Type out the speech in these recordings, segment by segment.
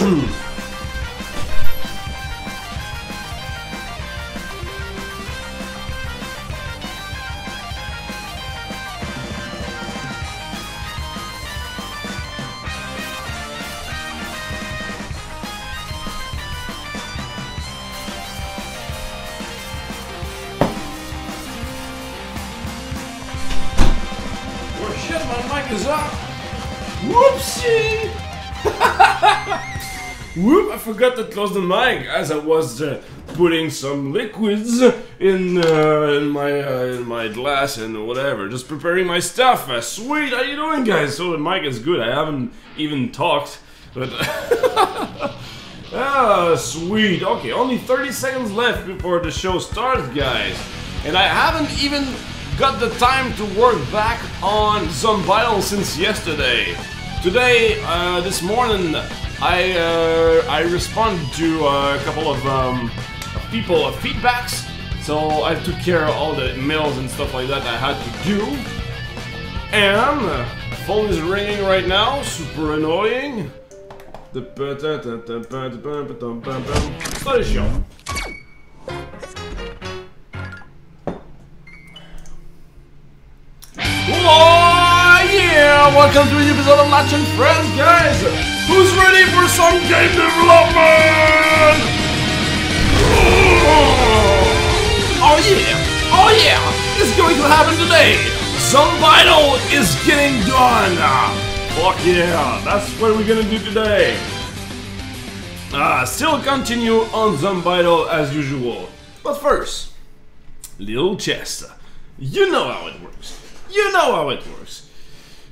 My mic is up. Whoopsie! Whoop! I forgot to close the mic as I was putting some liquids in my glass and whatever, just preparing my stuff. Sweet, how you doing, guys? So the mic is good. I haven't even talked, but ah, sweet. Okay, only 30 seconds left before the show starts, guys, and I haven't even got the time to work back on some vitals since yesterday. Today, this morning, I responded to a couple of people feedbacks, so I took care of all the mails and stuff like that I had to do. And phone is ringing right now, super annoying. Start the show. Oh yeah! Welcome to a new episode of Latch and Friends, guys! Who's ready for some game development? Oh yeah! Oh yeah! It's going to happen today! Some Vital is getting done! Fuck yeah! That's what we're gonna do today! Still continue on some Vital as usual. But first, little chest. You know how it works. You know how it works.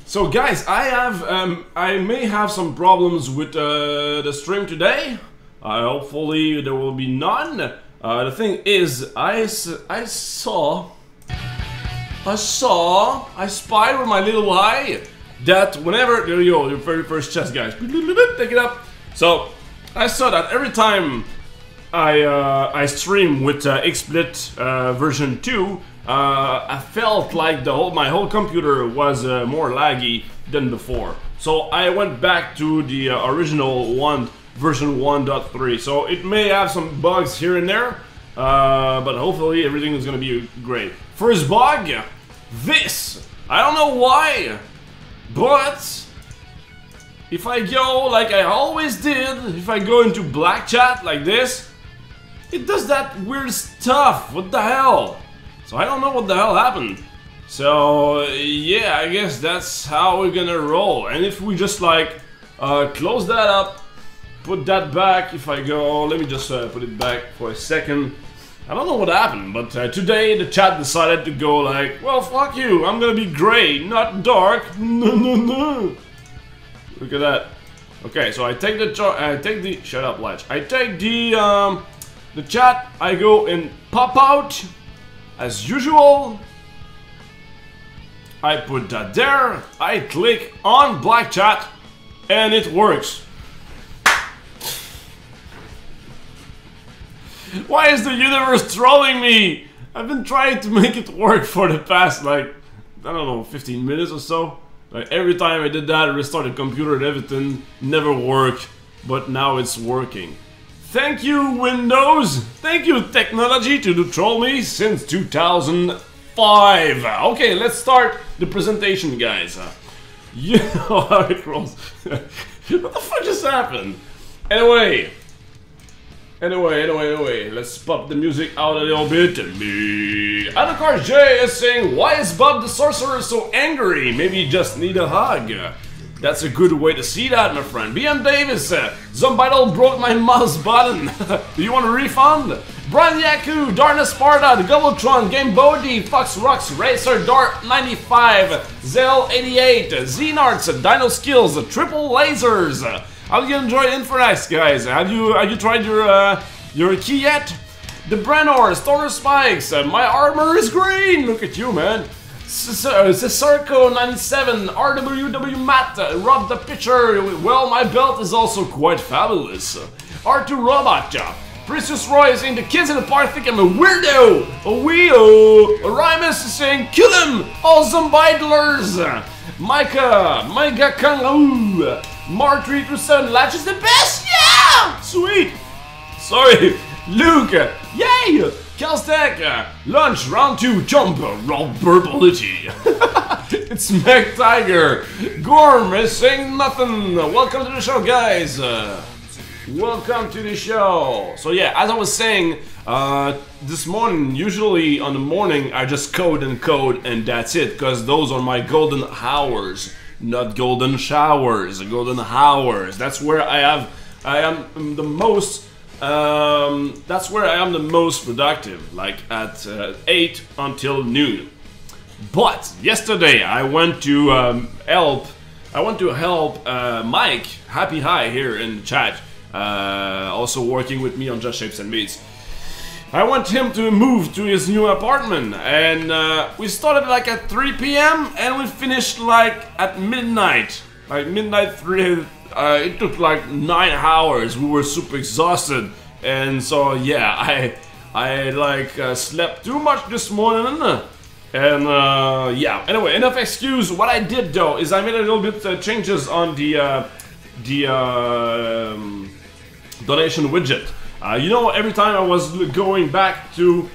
So guys, I may have some problems with the stream today. Hopefully there will be none. The thing is, I spied with my little eye that whenever, there you go, your very first chest, guys. Take it up. So I saw that every time I stream with XSplit version 2. I felt like my whole computer was more laggy than before. So I went back to the original one, version 1.3. So it may have some bugs here and there, but hopefully everything is gonna be great. First bug, this. I don't know why, but if I go like I always did, if I go into black chat like this, it does that weird stuff. What the hell? So I don't know what the hell happened. So yeah, I guess that's how we're gonna roll. And if we just like close that up, put that back. If I go, let me just put it back for a second. I don't know what happened, but today the chat decided to go like, well, fuck you, I'm gonna be gray, not dark. No, no, no. Look at that. Okay, so I take the shut up, Latch. I take the chat. I go and pop out. As usual, I put that there, I click on black chat, and it works. Why is the universe trolling me? I've been trying to make it work for the past, like, I don't know, 15 minutes or so. Like, every time I did that, I restarted the computer and everything never worked, but now it's working. Thank you, Windows! Thank you, technology, to troll me since 2005! Okay, let's start the presentation, guys. You know how it rolls. What the fuck just happened? Anyway, let's pop the music out a little bit. Adokar J is saying, why is Bob the Sorcerer so angry? Maybe you just need a hug. That's a good way to see that, my friend. BM Davis, Zombital broke my mouse button. Do you want a refund? Brian Yaku, Darna Sparta, the Gobbletron, Game Bodhi, Fox Rocks, Racer, Dart 95, Zell 88, Xenarts, Dino Skills, Triple Lasers. How do you enjoy Infernax, guys? Have you tried your key yet? The Brenor, Stoner Spikes, my armor is green. Look at you, man. Cesarco 97, RWW Matt, Rob the Pitcher, well, my belt is also quite fabulous. R2 Robot, Precious Roy is saying the kids in the park think I'm a weirdo. Rymus is saying kill him, all Zombidlers. Micah Kangaroo, Mar327, Latch is the best, yeah! Sweet! Sorry, Luke! Yay! Calstech! Lunch, round 2, jump, probability. It's Mac Tiger! Gorm is saying nothing! Welcome to the show, guys! Welcome to the show! So yeah, as I was saying, this morning, usually on the morning, I just code and that's it, because those are my golden hours. Not golden showers, golden hours. That's where I am the most, that's where I am the most productive, like at 8 until noon. But yesterday I went to help Mike, Happy High here in the chat, also working with me on Just Shapes and Beats. I want him to move to his new apartment, and we started like at 3 p.m. and we finished like at midnight. Like midnight 3, it took like 9 hours. We were super exhausted, and so yeah, I like slept too much this morning, and yeah. Anyway, enough excuse. What I did though is I made a little bit changes on the donation widget. You know, every time I was going back to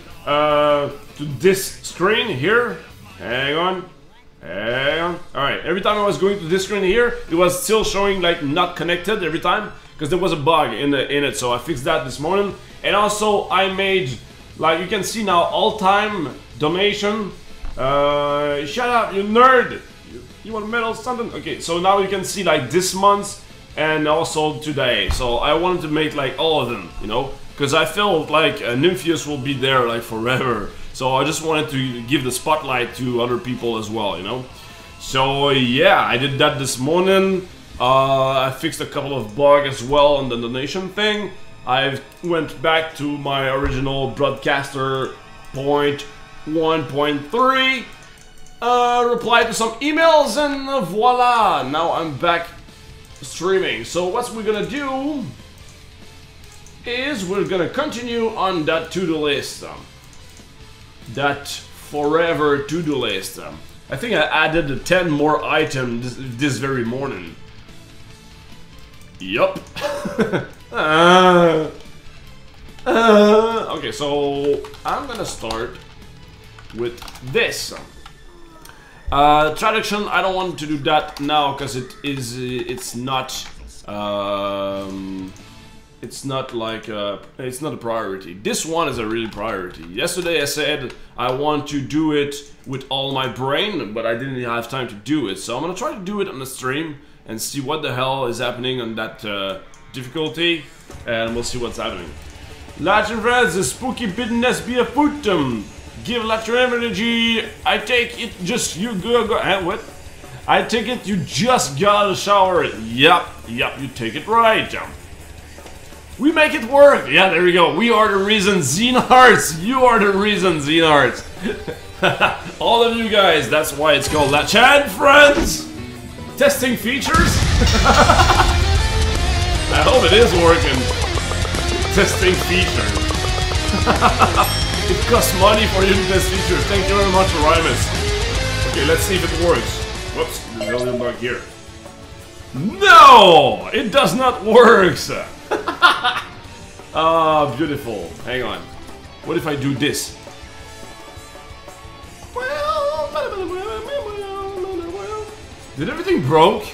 this screen here, hang on. Alright, every time I was going to this screen here, it was still showing like not connected every time, because there was a bug in it, so I fixed that this morning. And also I made, like you can see now, all-time donation. Shut up, you nerd! You want medal something? Okay, so now you can see like this month and also today. So I wanted to make like all of them, you know, because I felt like Nympheus will be there like forever. So I just wanted to give the spotlight to other people as well, you know. So yeah, I did that this morning. I fixed a couple of bugs as well on the donation thing. I went back to my original broadcaster point 1.3, replied to some emails, and voila, now I'm back streaming. So what we're gonna do is we're gonna continue on that to-do list, that forever to-do list. I think I added 10 more items this very morning. Yup. Okay, so I'm gonna start with this. Traduction, I don't want to do that now because it's not like it's not a priority. This one is a really priority. Yesterday I said I want to do it with all my brain, but I didn't have time to do it. So I'm gonna try to do it on the stream and see what the hell is happening on that difficulty, and we'll see what's happening. Latin friends, the spooky business be a foot. Give Latin energy. I take it just you go. What? I take it you just got a shower. Yep, you take it right. We make it work. Yeah, there we go. We are the reason, Xenarts. You are the reason, Xenarts. All of you guys. That's why it's called Latin friends. Testing features. I hope it is working. Testing features. It costs money for you to test features. Thank you very much, Rymus. Okay, let's see if it works. Whoops, there's a little bug here. No! It does not work! Ah, beautiful. Hang on. What if I do this? Did everything broke?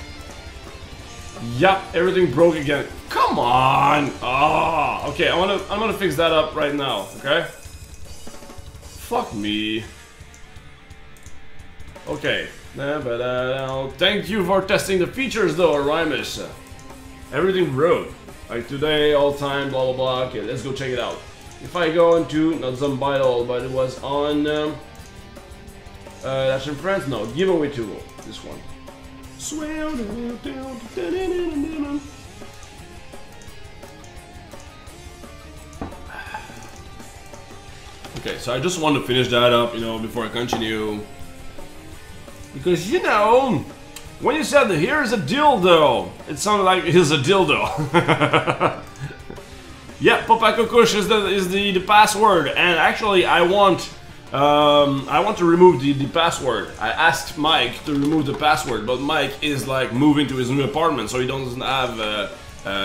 Yep, everything broke again. Come on! Ah, okay, I'm gonna fix that up right now, okay? Fuck me. Okay. Thank you for testing the features though, Rymish. Everything broke. Like today, all time, blah blah blah. Okay, let's go check it out. If I go into, not Zombital, but it was on that's in France? No, giveaway tool. This one. Okay, so I just want to finish that up, you know, before I continue. Because, you know, when you said, here's a dildo, it sounded like here's a dildo. Yeah, Papa Kokush is the password, and actually I want to remove the password. I asked Mike to remove the password, but Mike is like moving to his new apartment, so he doesn't have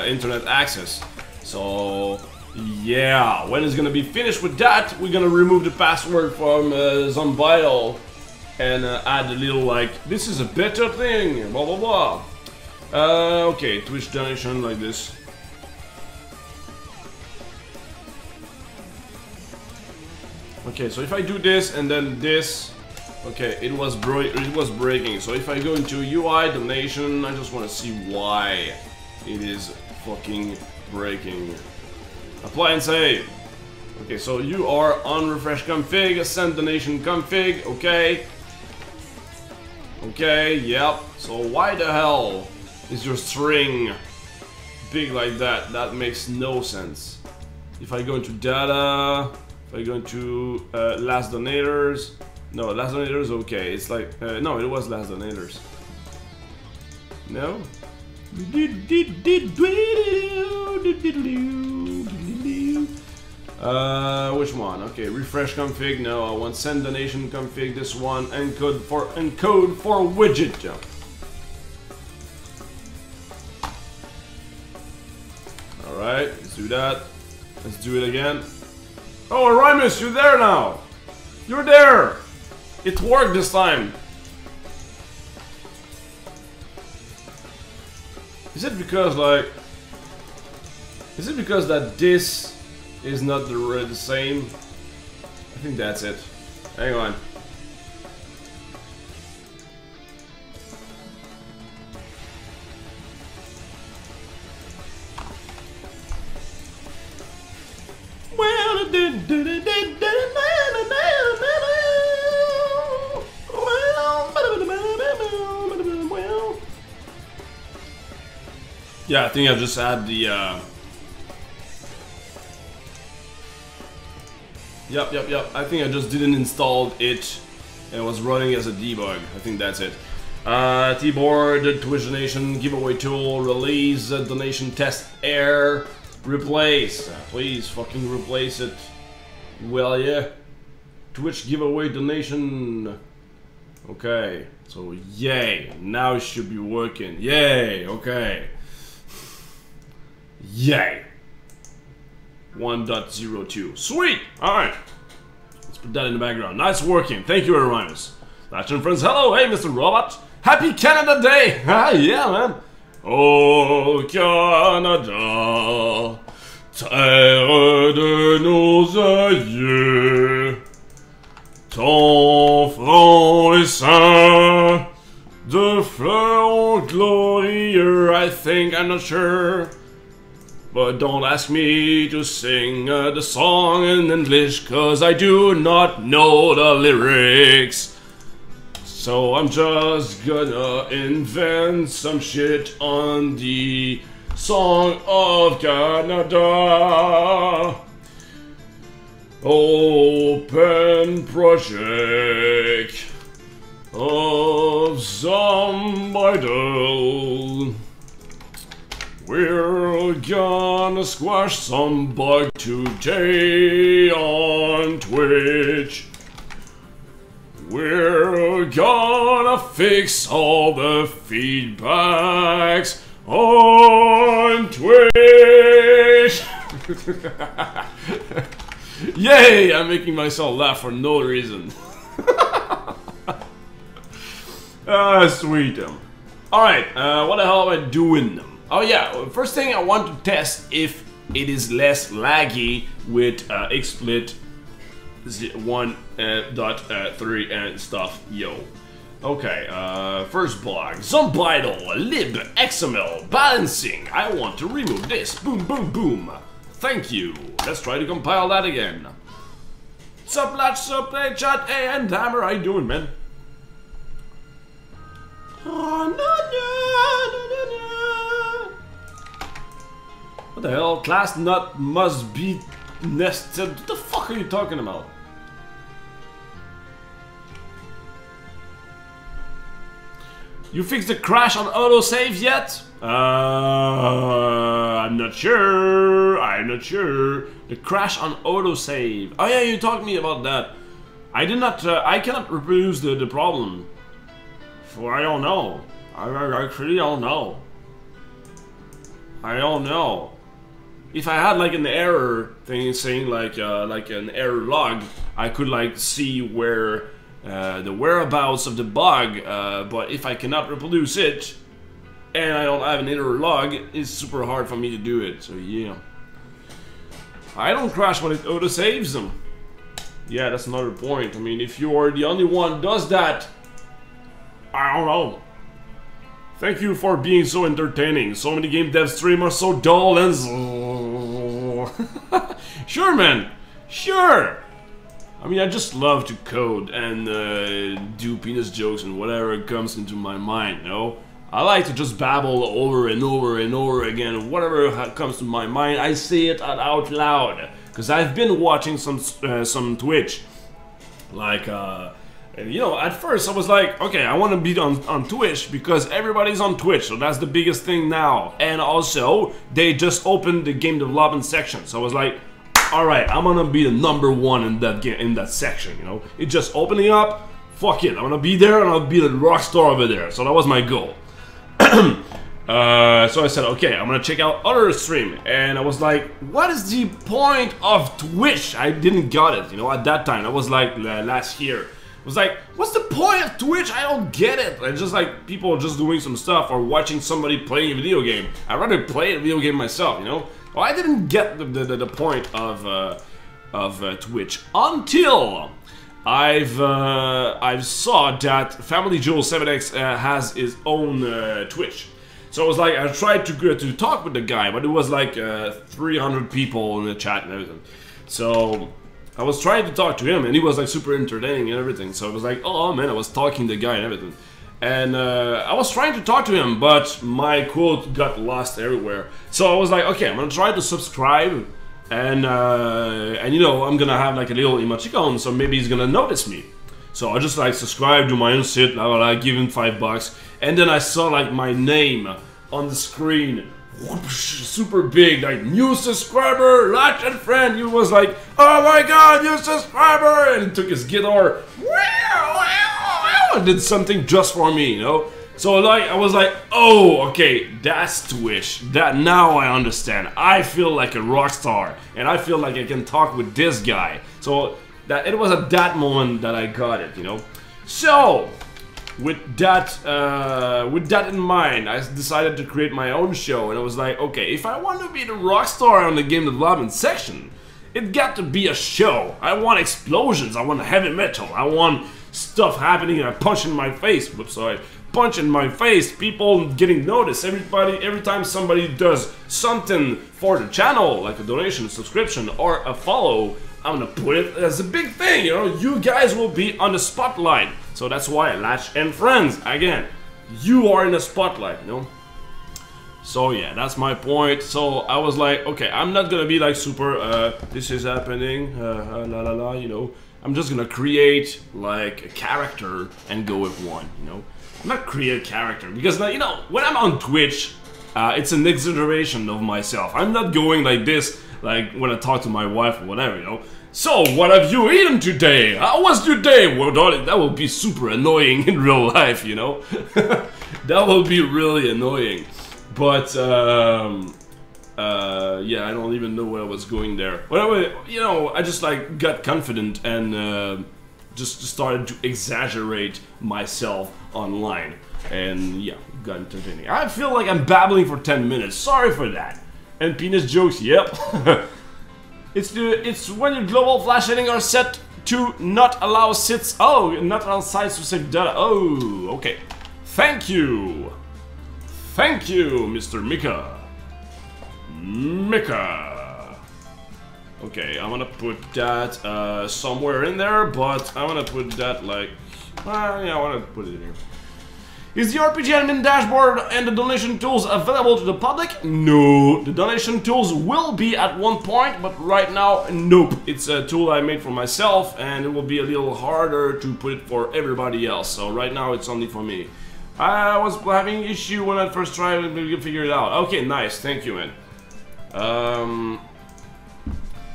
internet access. So yeah, when it's gonna be finished with that, we're gonna remove the password from Zombido and add a little like, this is a better thing, blah blah blah. Okay, Twitch donation like this. Okay, so if I do this and then this, okay, it was breaking. So if I go into UI donation, I just want to see why it is fucking breaking. Apply and save. Okay, so you are on refresh config, send donation config. Okay. Okay, yep. So why the hell is your string big like that? That makes no sense. If I go into data, if I go into last donators, no, last donators, okay, it's like, no, it was last donators. No? Which one? Okay, refresh config, no, I want send donation config, this one, encode for widget. Alright, let's do that. Let's do it again. Oh, Arimus, you're there now! You're there! It worked this time! Is it because, like... Is it because that this is not the same? I think that's it. Hang on. Yeah, I think I just had the Yep. I think I just didn't install it and it was running as a debug. I think that's it. T-board, Twitch donation, giveaway tool, release, donation test error, replace. Please fucking replace it. Well, yeah. Twitch giveaway donation. Okay, so yay. Now it should be working. Yay, okay. Yay. 1.02. Sweet! Alright. Let's put that in the background. Nice working. Thank you, Arimus. That's and friends. Hello. Hey, Mr. Robot. Happy Canada Day! Ah, yeah, man. Oh, Canada, terre de nos aïeux, ton front est saint, de fleurs glorieux, I think, I'm not sure. But don't ask me to sing the song in English, cause I do not know the lyrics. So I'm just gonna invent some shit on the song of Canada. Open project of Zombido. We're gonna squash some bug today on Twitch. We're gonna fix all the feedbacks on Twitch. Yay! I'm making myself laugh for no reason. Sweet. Alright, what the hell am I doing? Oh yeah, first thing I want to test if it is less laggy with XSplit 1.3 and stuff, yo. Okay, first bug, Zombido, lib, XML, balancing. I want to remove this, boom, boom, boom. Thank you. Let's try to compile that again. Sup, lads, sup, hey, chat, hey, and Hammer, how you doing, man? What the hell? Class nut must be nested. What the fuck are you talking about? You fixed the crash on autosave yet? I'm not sure. I'm not sure. The crash on autosave. Oh yeah, you talked to me about that. I did not. I cannot reproduce the problem. For I don't know. I actually don't know. I don't know. if I had like an error thing saying like an error log, I could like see where the whereabouts of the bug. But if I cannot reproduce it and I don't have an error log, it's super hard for me to do it. So yeah, I don't crash when it auto saves them. Yeah, that's another point. I mean, if you are the only one who does that, I don't know. Thank you for being so entertaining. So many game dev streamers so dull and sure, man. Sure. I mean, I just love to code and do penis jokes and whatever comes into my mind, you know? I like to just babble over and over and over again. Whatever comes to my mind, I say it out loud. Because I've been watching some Twitch. Like, you know, at first I was like, okay, I want to be on Twitch because everybody's on Twitch, so that's the biggest thing now. And also, they just opened the game development section, so I was like, all right, I'm gonna be the #1 in that section, you know. It's just opening up. Fuck it, I'm gonna be there and I'll be the rock star over there. So that was my goal. So I said, okay, I'm gonna check out other stream, and I was like, what is the point of Twitch? I didn't got it, you know, at that time. I was like last year. I was like, what's the point of Twitch? I don't get it. It's just like people just doing some stuff or watching somebody playing a video game. I'd rather play a video game myself, you know? Well, I didn't get the point of Twitch until I've saw that Family Joel 7X has his own Twitch. So I was like, I tried to talk with the guy, but it was like 300 people in the chat and everything. So I was trying to talk to him, and he was like super entertaining and everything. So I was like, oh man, I was talking to the guy and everything. And I was trying to talk to him, but my quote got lost everywhere. So I was like, okay, I'm gonna try to subscribe, and you know, I'm gonna have like a little emoticon, so maybe he's gonna notice me. So I just like subscribe, do my own shit, blah, blah, blah, give him $5, and then I saw like my name on the screen. Whoosh, super big, like new subscriber, like and friend. He was like, oh my god, new subscriber, and he took his guitar and did something just for me, you know. So like I was like, oh, okay, that's Twitch. That now I understand. I feel like a rock star, and I feel like I can talk with this guy. So that it was at that moment that I got it, you know. So with that in mind, I decided to create my own show, and I was like, okay, if I want to be the rock star on the game development section, it got to be a show. I want explosions, I want heavy metal, I want stuff happening and I punch in my face. Whoops, sorry. Punch in my face, people getting noticed. Every time somebody does something for the channel, like a donation, a subscription, or a follow, I'm gonna put it as a big thing, you know. You guys will be on the spotlight. So that's why Latch and Friends, again, you are in the spotlight, you know. So yeah, that's my point. So I was like, okay, I'm not gonna be like super, this is happening, la la la, you know. I'm just gonna create like a character and go with one, you know. I'm not create a character because, you know, when I'm on Twitch, it's an exaggeration of myself. I'm not going like this, like when I talk to my wife or whatever, you know. So, what have you eaten today? How was your day? Well, darling, that will be super annoying in real life, you know. That will be really annoying. But, yeah, I don't even know where I was going there. But, you know, I just, like, got confident and just started to exaggerate myself online. And, yeah, got entertaining. I feel like I'm babbling for 10 minutes. Sorry for that. And penis jokes, yep. It's when your global flash settings are set to not allow sits. Oh, not allow sites to save data. Oh, okay. Thank you. Thank you, Mr. Mika. Mika. Okay, I'm gonna put that somewhere in there, but I'm gonna put that like, yeah, I wanna put it in here. Is the RPG admin dashboard and the donation tools available to the public? No, the donation tools will be at one point, but right now, nope. It's a tool I made for myself, and it will be a little harder to put it for everybody else. So right now, it's only for me. I was having an issue when I first tried to figure it out. Okay, nice. Thank you, man.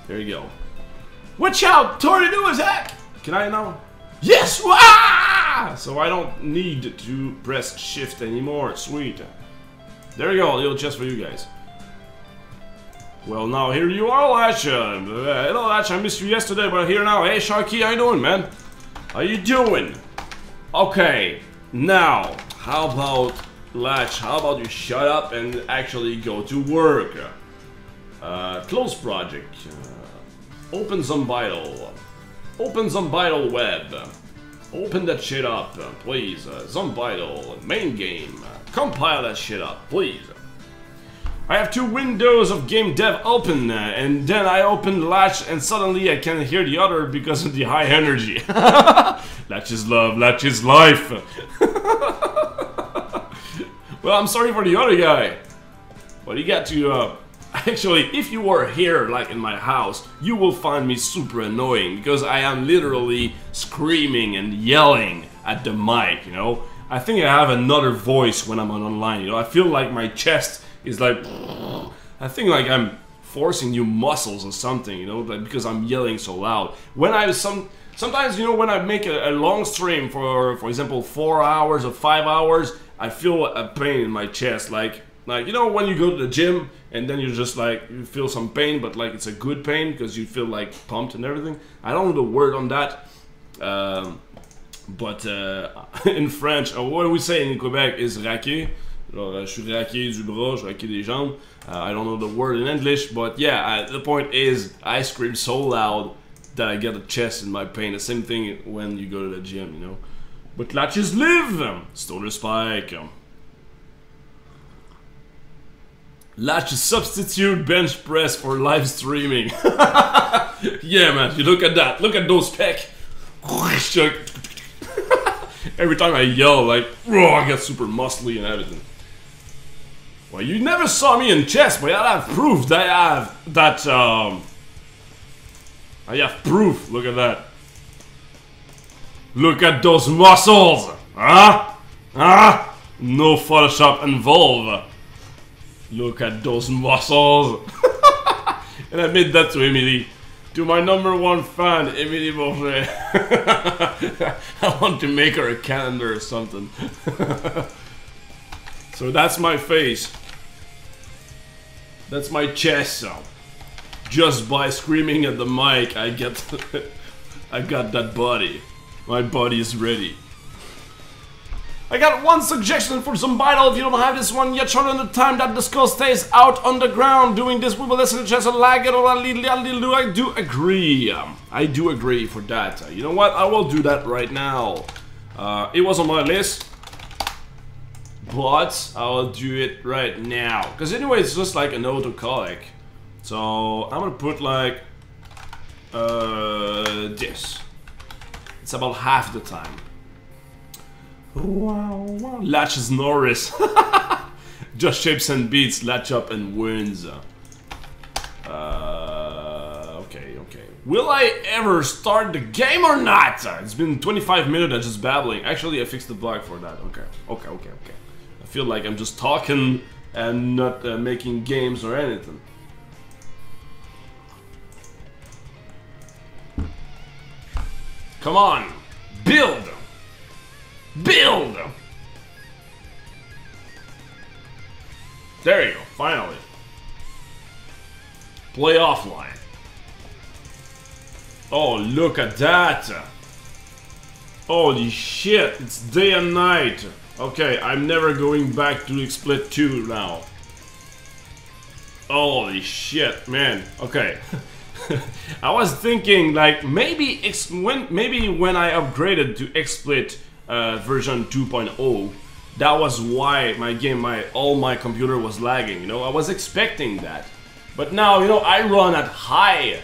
There you go. Watch out! Tornado is hack! Can I now? Yes! Ah! So I don't need to press shift anymore. Sweet. There you go, a little chest for you guys. Well, now here you are, Latch. Hello, Latch. I missed you yesterday, but here now. Hey, Sharky, how you doing, man? How you doing? Okay, now, how about Latch? How about you shut up and actually go to work? Close project. Open some vital. Open some vital web. Open that shit up, please. Some vital main game. Compile that shit up, please. I have two windows of game dev open, and then I open Latch and suddenly I can't hear the other because of the high energy. Latch is love, Latch is life. Well, I'm sorry for the other guy, but you got to, actually, if you were here, like in my house, you will find me super annoying because I am literally screaming and yelling at the mic, you know? I think I have another voice when I'm online, you know? I feel like my chest is like, I think like I'm forcing new muscles or something, you know, like because I'm yelling so loud. When I sometimes, you know, when I make a long stream for example 4 hours or 5 hours, I feel a pain in my chest, like you know when you go to the gym and then you just like you feel some pain, but like it's a good pain because you feel like pumped and everything. I don't know the word on that, but in French, what we say in Quebec is raqué. Je suis raqué du bras, je suis raqué des jambes. I don't know the word in English, but yeah, the point is I scream so loud that I get a chest in my pain. The same thing when you go to the gym, you know. But Latches live! Stoner Spike. Latches substitute bench press for live streaming. Yeah, man, you look at that. Look at those pecs. Every time I yell, like, I get super muscly and everything. Well, you never saw me in chess, but I have proof that I have that, I have proof. Look at that. Look at those muscles! Huh? Huh? No Photoshop involved. Look at those muscles. And I made that to Emily. To my #1 fan, Emily Bourget. I want to make her a calendar or something. So that's my face. That's my chest. Just by screaming at the mic, I got that body. My body is ready. I got one suggestion for some vital. If you don't have this one yet, shorten the time that the skull stays out on the ground. Doing this, we will listen to just a lag it or a little. I do agree. I do agree for that. You know what? I will do that right now. It was on my list, but I'll do it right now. Because anyway, it's just like an autocolic. So I'm gonna put like this. It's about half the time. Wow, wow. Latches Norris. Just shapes and beats, latch up and wins. Okay. Will I ever start the game or not? It's been 25 minutes of just babbling. Actually, I fixed the block for that. Okay. I feel like I'm just talking and not making games or anything. Come on, build! Build! There you go, finally. Play offline. Oh, look at that! Holy shit, it's day and night. Okay, I'm never going back to XSplit 2 now. Holy shit, man. Okay. I was thinking like maybe when I upgraded to XSplit version 2.0, that was why all my computer was lagging, you know. I was expecting that. But now, you know, I run at high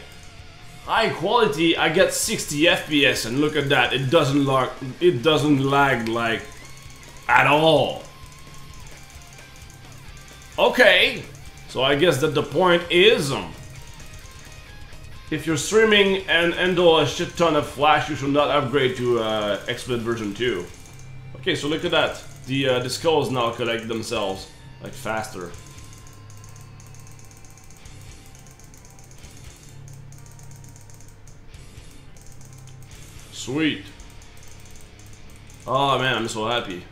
quality. I get 60 FPS and look at that. It doesn't lag like at all. Okay. So I guess that the point is if you're streaming and handle a shit ton of flash, you should not upgrade to XSplit version 2. Okay, so look at that. The skulls now collect themselves like faster. Sweet. Oh man, I'm so happy.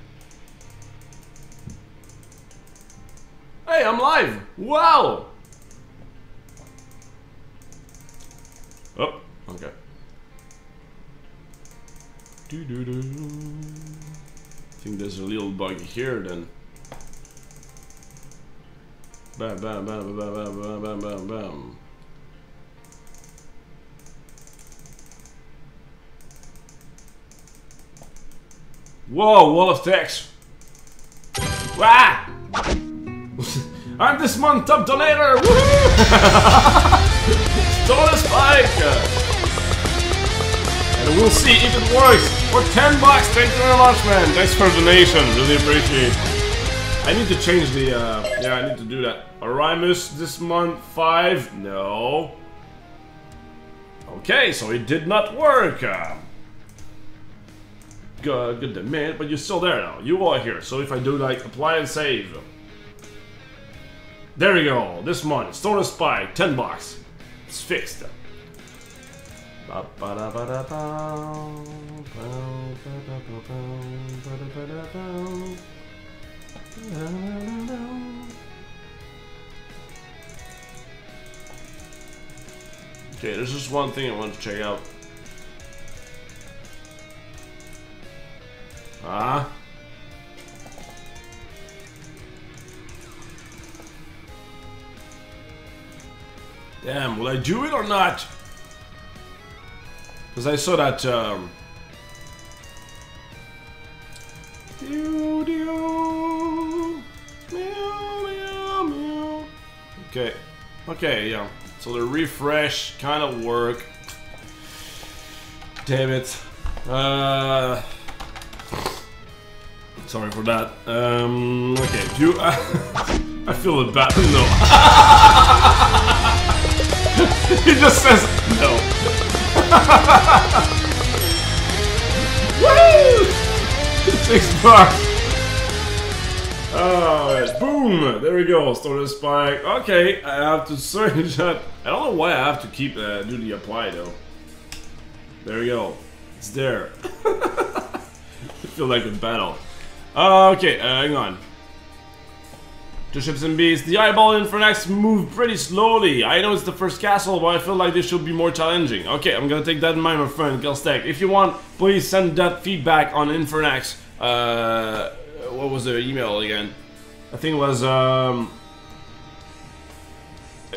Hey, I'm live! Wow! Okay. I think there's a little bug here then. Bam, bam, bam, bam, bam, bam, bam, bam, bam. Whoa, wall of text. Wah! I'm this month top donator! Woohoo! Stole a spike! And we'll see if it works! For 10 bucks, thank you very much, man! Thanks for the donation, really appreciate it. I need to change the, yeah, I need to do that. Orimus this month, 5, no. Okay, so it did not work. Good man, but you're still there now. You are here, so if I do like apply and save. There we go, this month, Stone a Spike, 10 bucks. It's fixed. Okay, there's just one thing I want to check out. Ah. Damn, will I do it or not? Because I saw that, Okay. Okay, yeah. So the refresh kind of work. Damn it. Sorry for that. Okay, you. I feel it bad. No. He just says no. Woo! 6 bucks. Alright, boom! There we go. Start a spike. Okay, I have to search that. I don't know why I have to keep do the apply though. There we go. It's there. I feel like a battle. Okay, hang on. Two ships and beasts. The eyeball in Infernax move pretty slowly. I know it's the first castle, but I feel like this should be more challenging. Okay, I'm gonna take that in mind, my friend, Gilstack. If you want, please send that feedback on Infernax. What was the email again? I think it was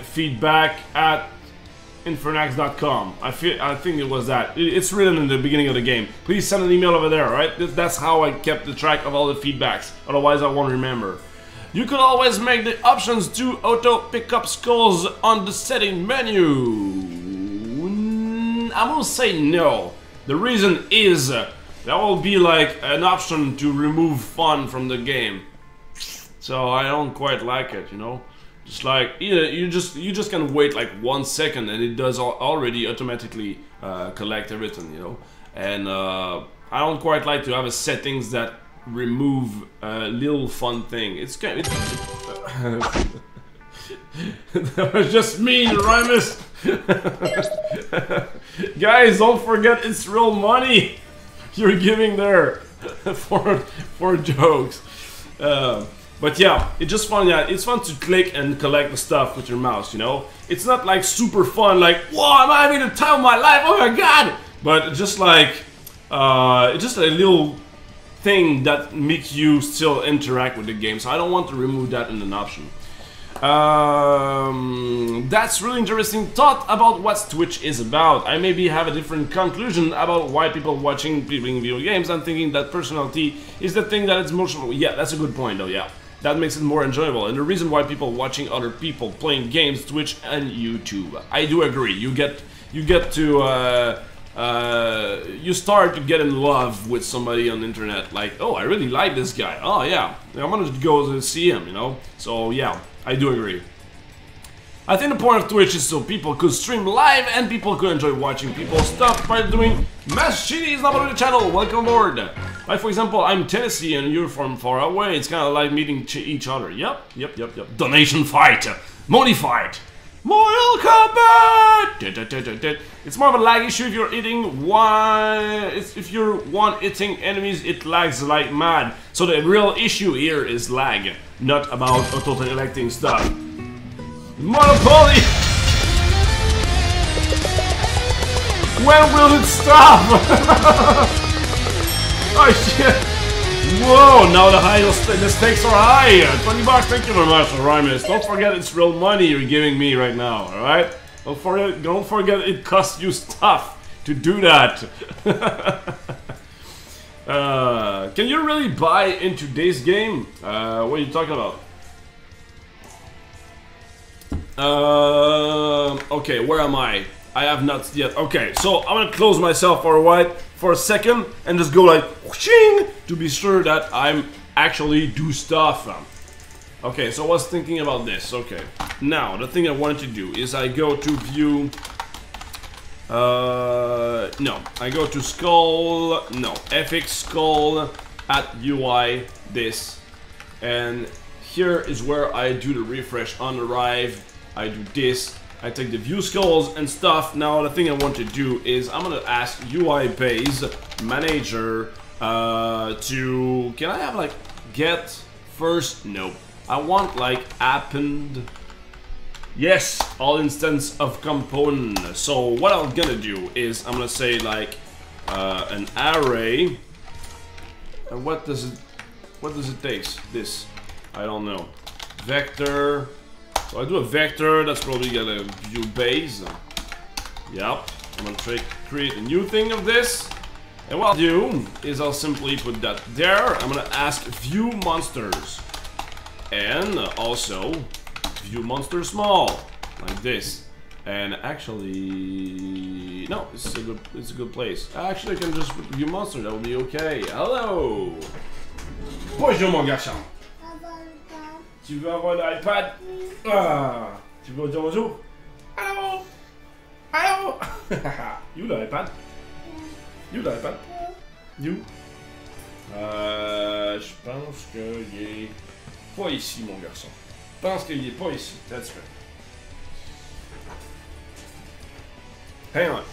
feedback at Infernax.com. I think it was that. It's written in the beginning of the game. Please send an email over there, alright? That's how I kept the track of all the feedbacks. Otherwise I won't remember. You could always make the options to auto pick up skulls on the setting menu. I will say no. The reason is that will be like an option to remove fun from the game. So I don't quite like it, you know. Just like you just can wait like 1 second and it does already automatically collect everything, you know. And I don't quite like to have a settings that remove a little fun thing. It's kind of that was just mean, Rymus. Guys, don't forget it's real money you're giving there for jokes. But yeah, it's just fun. Yeah, it's fun to click and collect the stuff with your mouse. You know, it's not like super fun. Like, whoa, I'm having the time of my life. Oh my god! But just like, it's just a little thing that makes you still interact with the game. So I don't want to remove that in an option. That's really interesting thought about what Twitch is about. I maybe have a different conclusion about why people watching playing video games. I'm thinking that personality is the thing that is most. Yeah, that's a good point though. Yeah, that makes it more enjoyable. And the reason why people watching other people playing games, Twitch and YouTube. I do agree. You get to you start to get in love with somebody on the internet. Like, oh, I really like this guy. Oh yeah, I'm gonna go to see him. You know. So yeah. I do agree. I think the point of Twitch is so people could stream live and people could enjoy watching people's stuff by doing Mass Chili is not on the channel. Welcome aboard. Like for example, I'm Tennessee and you're from far away. It's kind of like meeting each other. Yep. Donation fight, money fight, Mortal Kombat. It's more of a lag issue if you're hitting one. If you're hitting enemies, it lags like mad. So the real issue here is lag. Not about auto-electing stuff. Monopoly! When will it stop? Oh shit! Whoa! Now the stakes are high. 20 bucks. Thank you very much, Rhymus. Don't forget it's real money you're giving me right now. All right? Don't forget it costs you stuff to do that. Can you really buy in today's game? What are you talking about? Okay, where am I? I have not yet. Okay, so I'm gonna close myself for a second and just go like whooshing to be sure that I'm actually do stuff. Okay, so I was thinking about this. Okay, now the thing I wanted to do is I go to view. No, I go to skull. No, fx skull at UI this, and here is where I do the refresh on arrive. I do this. I take the view skulls and stuff. Now the thing I want to do is I'm gonna ask UI base manager to, can I have like get first? No, I want like append. Yes, all instance of component. So what I'm gonna do is I'm gonna say like an array. And what does it take? This, I don't know. Vector. So I do a vector, that's probably gonna view base. Yep, I'm gonna create a new thing of this. And what I'll do is I'll simply put that there. I'm gonna ask view monsters. And also view monster small, like this. And actually, no, it's a good place. Actually, I can just put view monster, that will be okay. Hello! Bonjour mon garçon. Tu veux avoir l'iPad? Ah, tu veux dire bonjour? Allô? Allô? You l'iPad? You l'iPad? You? Je pense qu'il est pas ici, mon garçon. Je pense qu'il est pas ici. That's right. Hang on.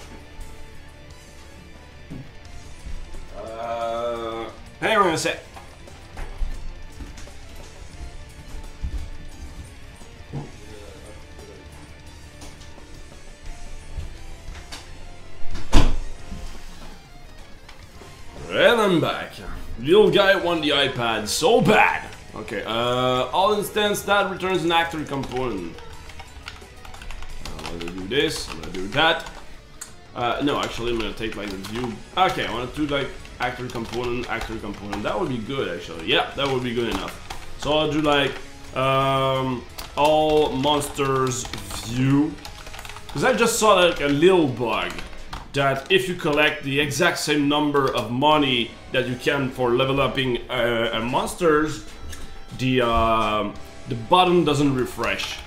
Hang on a sec. And I'm back. Little guy won the iPad so bad. Okay, all instance that returns an actor component. I'm gonna do this, I'm gonna do that. No, actually I'm gonna take like the view. Okay, I wanna do like actor component. That would be good actually. Yeah, that would be good enough. So I'll do like all monsters view. Because I just saw like a little bug. That if you collect the exact same number of money that you can for level upping monsters, the button doesn't refresh.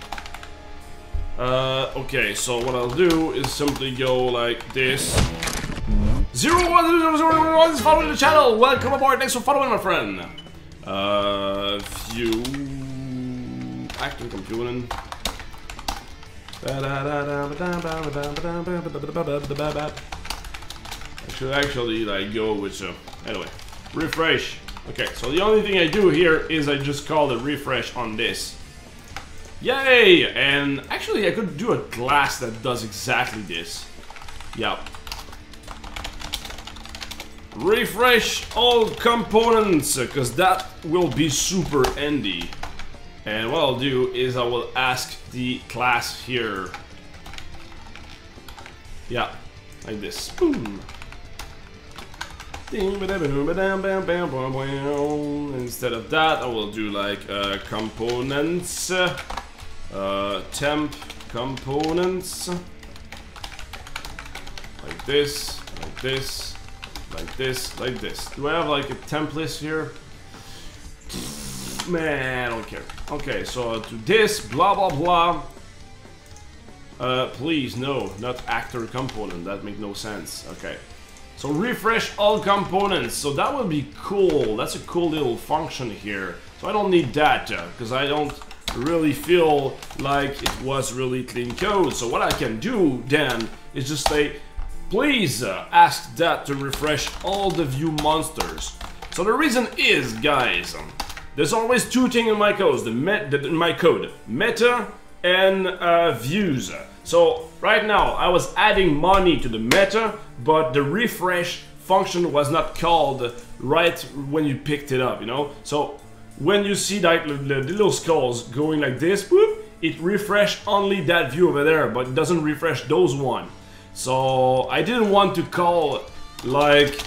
Okay, so what I'll do is simply go like this. 0100 is following the channel. Welcome aboard. Thanks for following, my friend. View active component. I should actually like go with anyway, refresh. Okay, so the only thing I do here is I just call the refresh on this. Yay! And actually I could do a class that does exactly this. Yep. Refresh all components, because that will be super handy. And what I'll do is I will ask the class here. Yeah, like this. Boom. Instead of that, I will do like components, temp components, like this, like this, like this, like this. Do I have like a template here? Man, I don't care. Okay, so to this, blah blah blah. Please, no, not actor component. That makes no sense. Okay. So refresh all components. So that would be cool. That's a cool little function here. So I don't need that because I don't really feel like it was really clean code. So what I can do then is just say, please ask that to refresh all the view monsters. So the reason is, guys, there's always two things in my code. Meta and views. So right now I was adding money to the meta, but the refresh function was not called right when you picked it up, you know? So when you see like the little skulls going like this, boop, it refresh only that view over there, but it doesn't refresh those one. So I didn't want to call like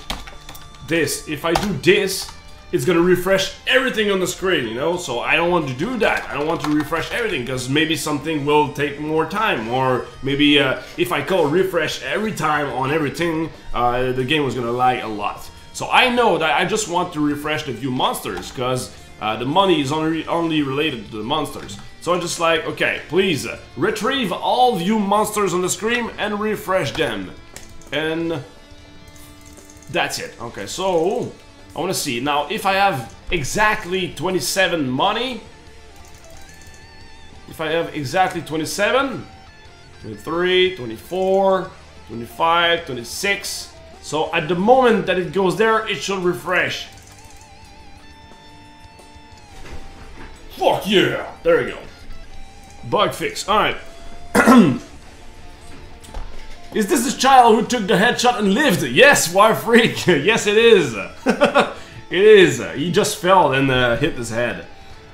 this. If I do this, it's gonna refresh everything on the screen, you know? So I don't want to do that. I don't want to refresh everything, because maybe something will take more time, or maybe if I call refresh every time on everything, the game was gonna lag a lot. So I know that I just want to refresh the view monsters, because the money is only related to the monsters. So I'm just like, okay, please retrieve all view monsters on the screen and refresh them. And that's it. Okay, so I want to see now if I have exactly 27 money. If I have exactly 27, 23, 24, 25, 26. So at the moment that it goes there, it should refresh. Fuck yeah! There we go. Bug fix. Alright. Is this the child who took the headshot and lived? Yes, War Freak. Yes, it is. It is. He just fell and hit his head.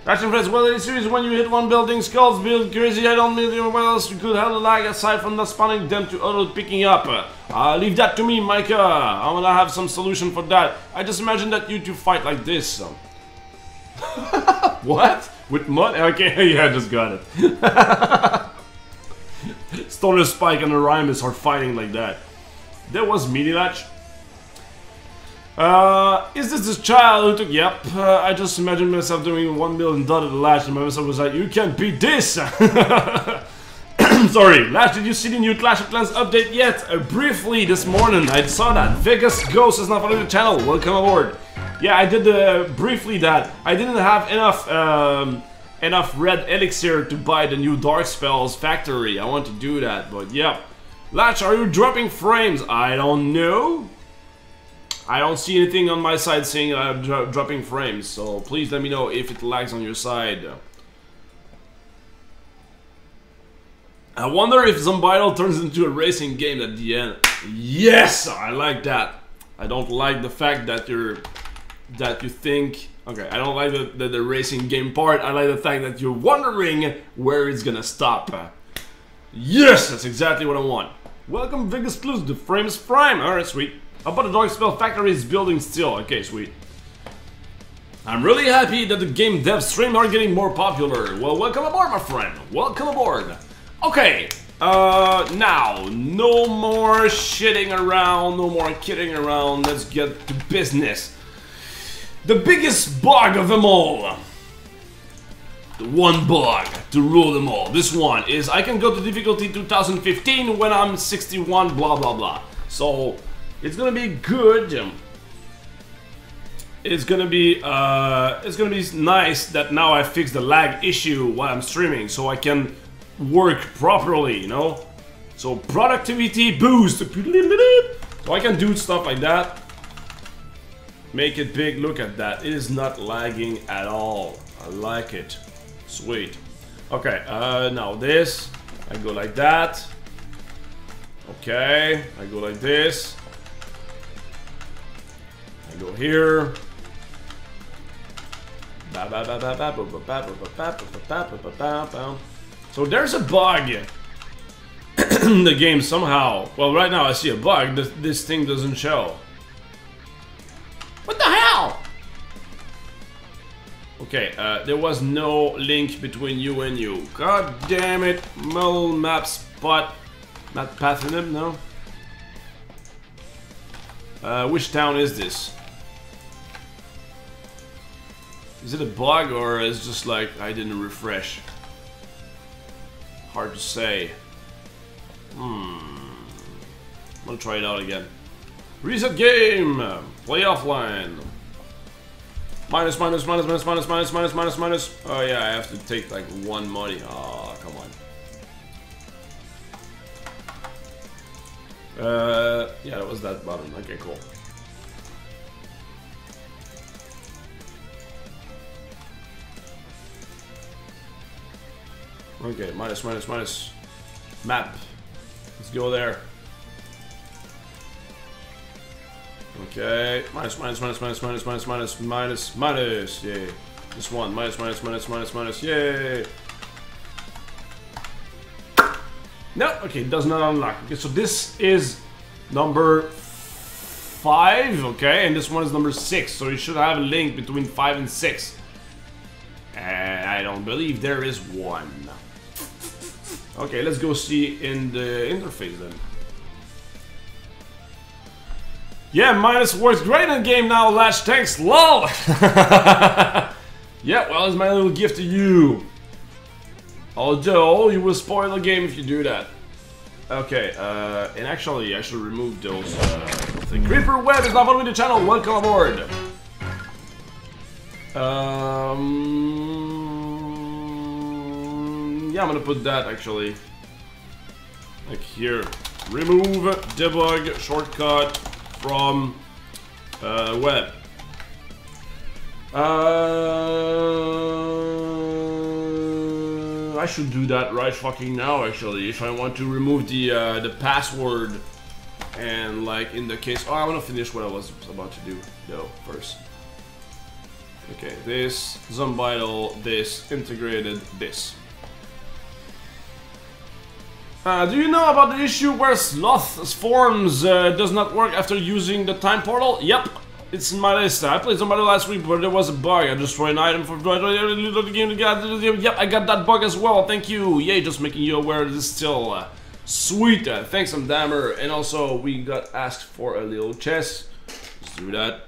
Action friends, well, it's serious when you hit one building, skulls build crazy. I don't know what else you could handle lag aside from not spawning them to auto picking up. Leave that to me, Micah. I'm gonna have some solution for that. I just imagine that you two fight like this. What? With mud? Okay, yeah, I just got it. Stoner Spike and Aramis are fighting like that. That was Meaty Latch. Is this child who took... Yep, I just imagined myself doing 1 million dotted Latch and myself was like, you can't beat this! Sorry, Latch, did you see the new Clash of Clans update yet? Briefly this morning, I saw that. Vegas Ghost is not following the channel, welcome aboard. Yeah, I did briefly that. I didn't have enough red elixir to buy the new Dark Spells factory. I want to do that, but yeah. Latch, are you dropping frames? I don't know. I don't see anything on my side saying I'm dropping frames, so please let me know if it lags on your side. I wonder if Zombital turns into a racing game at the end. Yes, I like that. I don't like the fact that you think... Okay, I don't like the racing game part. I like the fact that you're wondering where it's gonna stop. Yes, that's exactly what I want. Welcome Vegas Plus, the frame is prime. Alright, sweet. How about the Dark Spell Factory is building still? Okay, sweet. I'm really happy that the game dev streams are getting more popular. Well, welcome aboard, my friend. Welcome aboard. Okay, now, no more shitting around, no more kidding around. Let's get to business. The biggest bug of them all. The one bug to rule them all. This one is I can go to difficulty 2015 when I'm 61, blah blah blah. So it's gonna be good. It's gonna be nice that now I fixed the lag issue while I'm streaming, so I can work properly, you know. So productivity boost. So I can do stuff like that. Make it big, look at that. It is not lagging at all. I like it. Sweet. Okay, now this. I go like that. Okay, I go like this. I go here. So there's a bug in the game somehow. Well, right now I see a bug. This thing doesn't show. What the hell? Okay, there was no link between you and you. God damn it. Mul map spot. Not Pathonym, no? Which town is this? Is it a bug or is it just like I didn't refresh? Hard to say. I'm gonna try it out again. Reset game! Play offline. Minus. Oh yeah, I have to take like 1 money. Oh, come on. Yeah, that was that button. Okay, cool. Okay, minus. Map. Let's go there. Okay. Minus. Yay. This one. Minus. Yay. No. Okay. Does not unlock. Okay. So this is number 5. Okay. And this one is number 6. So you should have a link between 5 and 6. And I don't believe there is one. Okay, let's go see in the interface then. Yeah, minus works great in game now, Lash. Thanks, lol. Yeah, well, it's my little gift to you. Although you will spoil the game if you do that. Okay, and actually, I should remove those. The Creeper Web is not following the channel. Welcome aboard. Yeah, I'm gonna put that actually. Like here. Remove debug shortcut from web. I should do that right fucking now actually if I want to remove the password and like in the case. Oh, I want to finish what I was about to do though first. Okay, this Zombital, this integrated, this. Do you know about the issue where Sloth's forms does not work after using the time portal? Yep, it's in my list. I played somebody last week, but there was a bug. I destroyed an item for the game. Yep, I got that bug as well. Thank you. Yay, just making you aware this is still sweet. Thanks, I'm Dammer. And also, we got asked for a little chest. Let's do that.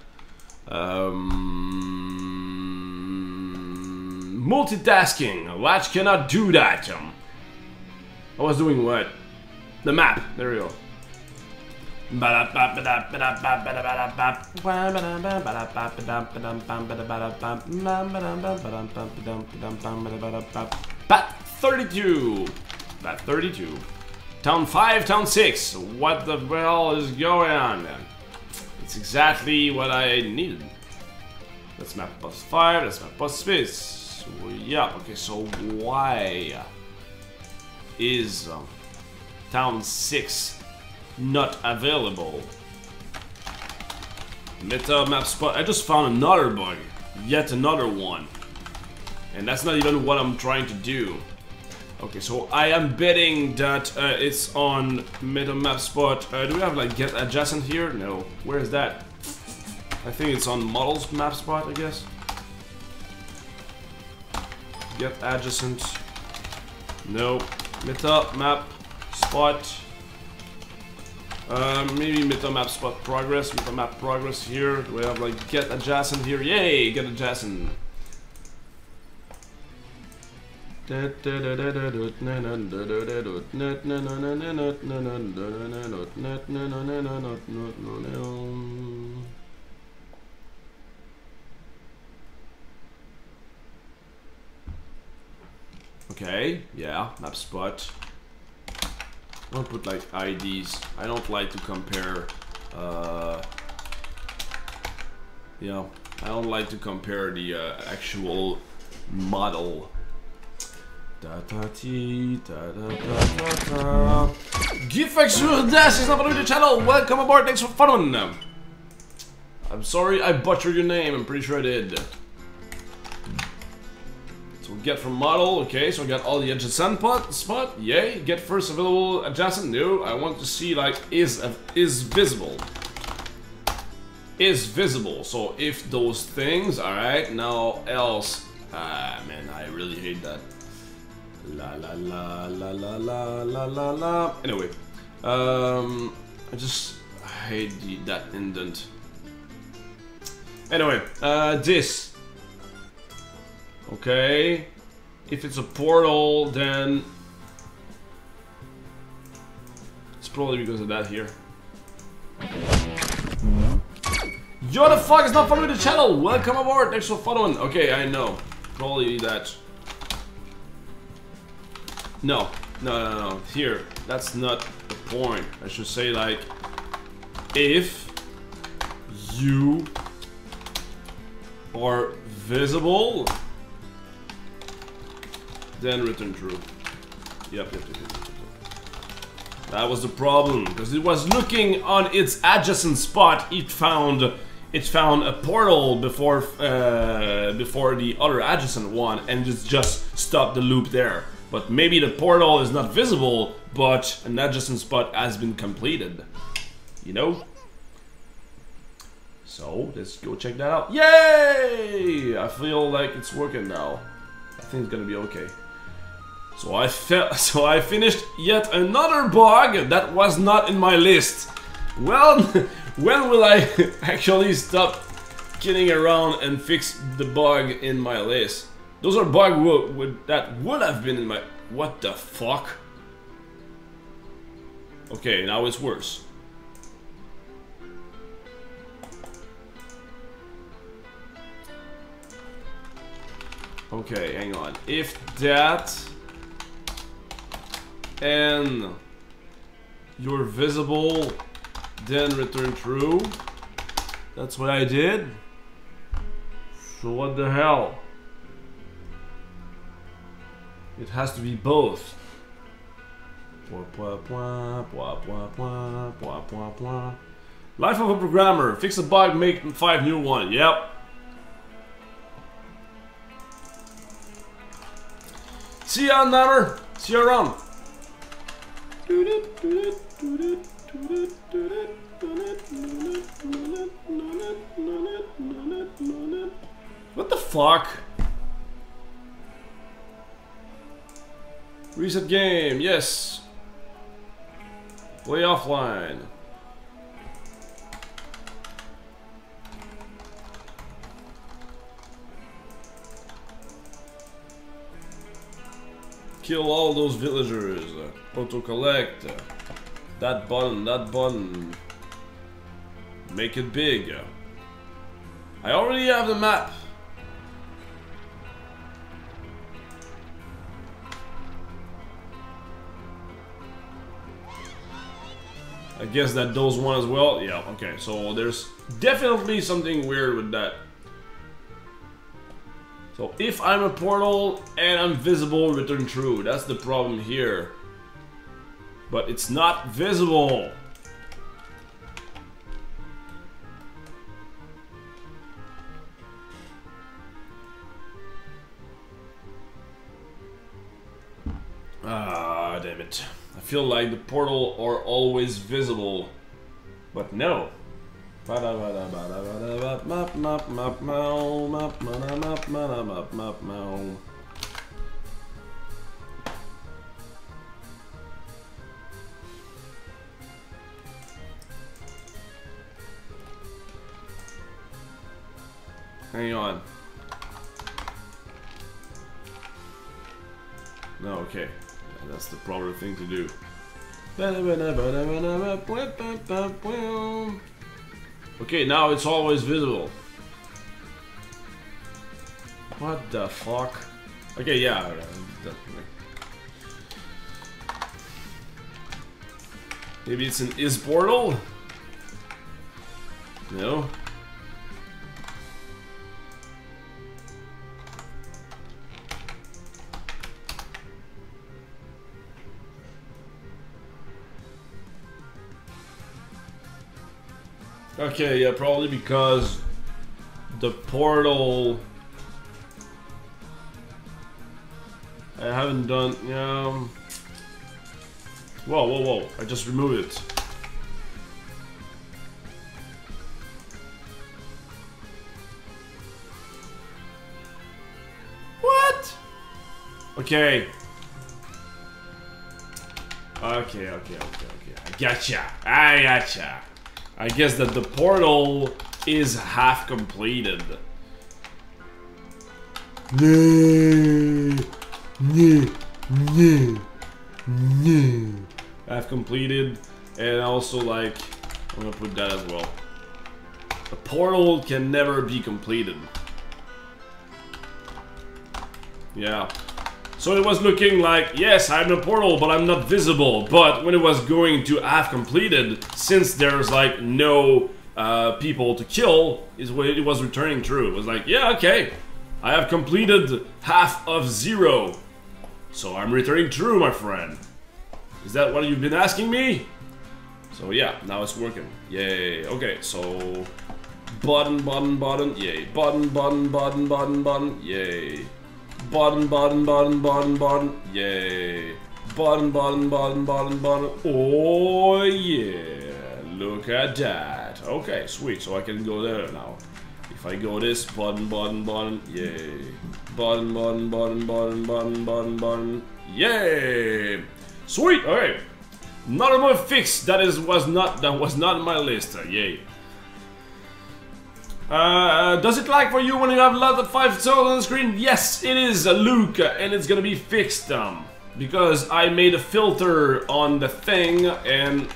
Multitasking. Latch cannot do that. I was doing what? The map. There we go. Bat 32. Bat 32. Town 5, Town 6. What the hell is going on, man? It's exactly what I needed. That's map plus 5. That's map plus space. Yeah. Okay. So why is Town 6 not available? Meta map spot. I just found another bug. Yet another one. And that's not even what I'm trying to do. Okay, so I am betting that it's on meta map spot. Do we have like get adjacent here? No. Where is that? I think it's on models map spot, I guess. Get adjacent. No. Meta map spot. Maybe meta map spot progress. Meta map progress here. Do we have like get adjacent here? Yay! Get adjacent. Okay, yeah, map spot. I'll put like IDs. I don't like to compare, yeah, I don't like to compare the actual model. Gifexurdas is not on the channel. Welcome aboard. Thanks for following. I'm sorry I butchered your name. I'm pretty sure I did. So get from model. Okay, so we got all the adjacent spot. Yay. Get first available adjacent. No, I want to see like is visible. Is visible. So if those things. All right. Now else. Ah man, I really hate that. La la la la la la la la la. Anyway, I just hate that indent. Anyway, this. Okay, if it's a portal, then it's probably because of that here. Yo, the fuck is not following the channel? Welcome aboard. Thanks for following. Okay, I know. Probably that. No. Here, that's not the point. I should say like, if you are visible, then return true. Yep. That was the problem, because it was looking on its adjacent spot. It found a portal before the other adjacent one, and just stopped the loop there. But maybe the portal is not visible, but an adjacent spot has been completed. You know? So, let's go check that out. Yay! I feel like it's working now. I think it's gonna be okay. So I finished yet another bug that was not in my list. Well, when will I actually stop kidding around and fix the bug in my list? Those are bugs that would have been in my... What the fuck? Okay, now it's worse. Okay, hang on. If that... and you're visible, then return true. That's what I did. So what the hell? It has to be both. Life of a programmer. Fix a bug, make 5 new one. Yep. See ya, Nammer. See you around. What the fuck? Reset game, yes. Play offline. Kill all those villagers. Auto collect. That button, that button. Make it big. I already have the map. I guess that does one as well. Yeah, okay, so there's definitely something weird with that. So if I'm a portal and I'm visible, return true. That's the problem here. But it's not visible. Ah, damn it. I feel like the portal are always visible, but no. Hang on. No, okay. That's the proper thing to do. Okay, now it's always visible. What the fuck? Okay, yeah. Maybe it's an is portal? No. Okay, yeah, probably because the portal I haven't done. Whoa, whoa, whoa! I just removed it. What? Okay. Okay. I gotcha. I guess that the portal is half completed. Half completed, and also like I'm gonna put that as well. A portal can never be completed. Yeah. So it was looking like, yes, I'm a portal, but I'm not visible. But when it was going to half completed, since there's like no people to kill, it was returning true. It was like, yeah, okay, I have completed half of 0. So I'm returning true, my friend. Is that what you've been asking me? So yeah, now it's working. Yay. Okay, so button, button, button, yay. Button, button, button, button, button, yay. Button, button, button, button, button, yay. Button, button, button, button, button. Oh yeah, look at that. Okay, sweet. So I can go there now. If I go this button, button, button, yay. Button, button, button, button, button, button, button, yay. Sweet. Okay. Another more fix. That was not on my list. Yay. Does it lag for you when you have a lot of 5 cells on the screen? Yes, it is, Luke, and it's gonna be fixed. Because I made a filter on the thing, and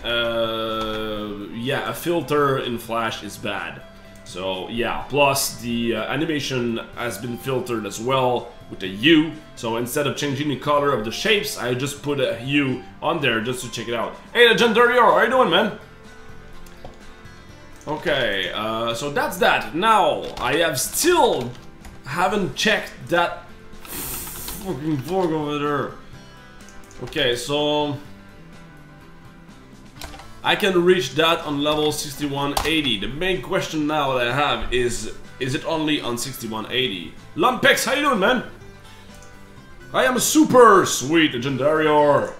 yeah, a filter in Flash is bad. So yeah, plus the animation has been filtered as well with a hue. So instead of changing the color of the shapes, I just put a hue on there just to check it out. Hey, Legendary, how are you doing, man? Okay, so that's that. Now, I haven't checked that fucking vlog over there. Okay, so I can reach that on level 6180. The main question now that I have is it only on 6180? Lumpex, how you doing, man? I am a super sweet Legendarior.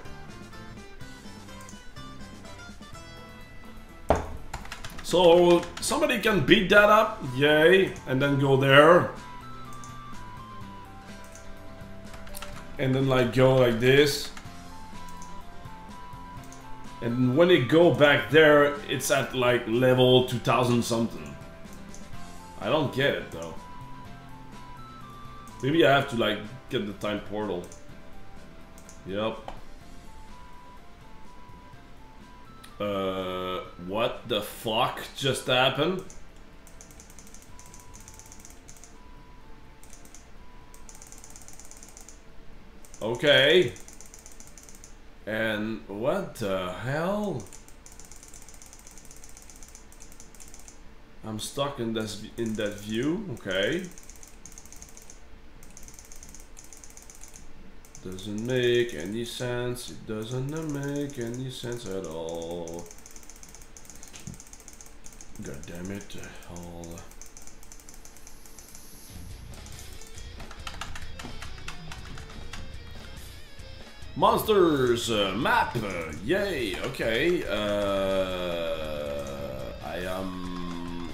So somebody can beat that up, yay, and then go there. And then like go like this. And when they go back there, it's at like level 2000 something. I don't get it though. Maybe I have to like get the time portal. Yep. What the fuck just happened? Okay. And what the hell? I'm stuck in that view. Okay. Doesn't make any sense. It doesn't make any sense at all. God damn it! All. Monsters map, yay! Okay, I am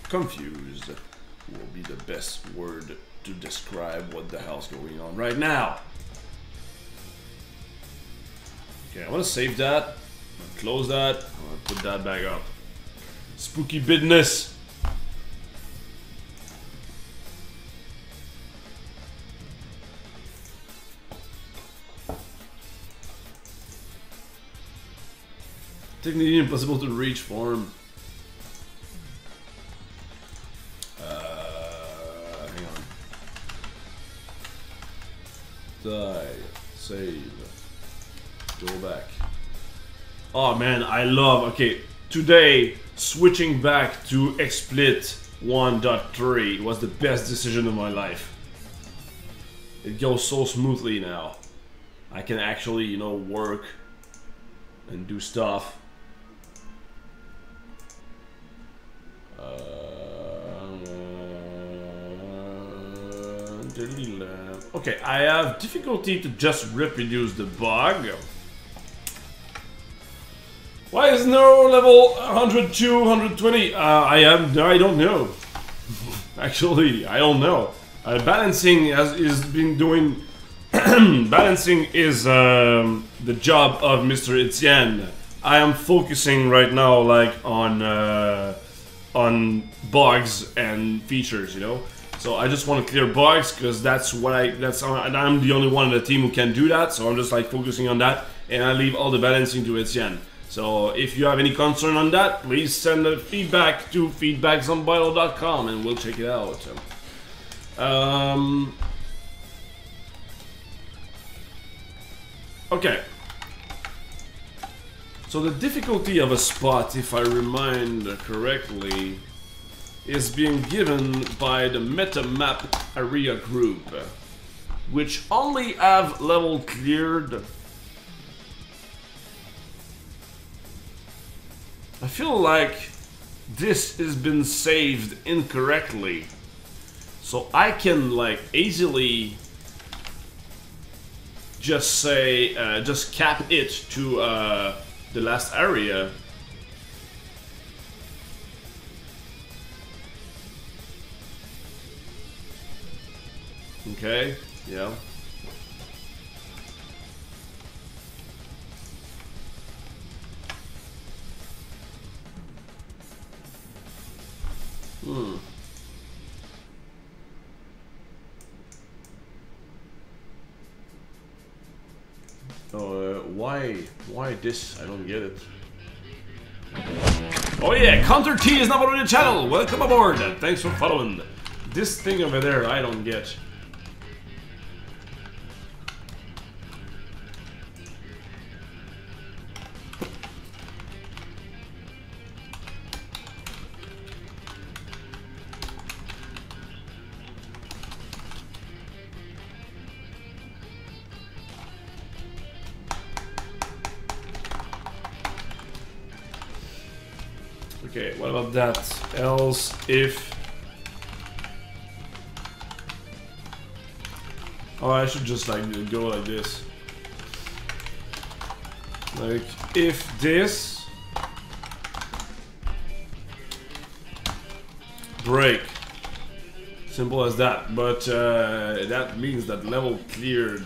confused. Will be the best word to describe what the hell's going on right now. Okay, I want to save that. Close that. I want to put that back up. Spooky business. Technically impossible to reach form. Hang on. Die. Save. Go back. Oh man, I love. Okay, today switching back to XSplit 1.3 was the best decision of my life. It goes so smoothly now. I can actually, you know, work and do stuff. Okay, I have difficulty to just reproduce the bug. Why is no level 102, 120? I don't know. Actually, I don't know. Balancing is been doing. Balancing is the job of Mr. Etienne. I am focusing right now, like on bugs and features, you know. So I just want to clear bugs because that's what I'm the only one on the team who can do that. So I'm just like focusing on that, and I leave all the balancing to Etienne. So if you have any concern on that, please send the feedback to feedbackzonebilo.com and we'll check it out. Okay. So the difficulty of a spot, if I remind correctly, is being given by the MetaMap area group, which only have level cleared I feel like this has been saved incorrectly. So I can like easily just say, just cap it to the last area. Okay, yeah. Why this? I don't get it. Oh yeah, Counter T is now on the channel. Welcome aboard. Thanks for following. This thing over there, I don't get. Okay, what about that? Else if... Oh, I should just like go like this. Like, if this... break. Simple as that. But that means that level cleared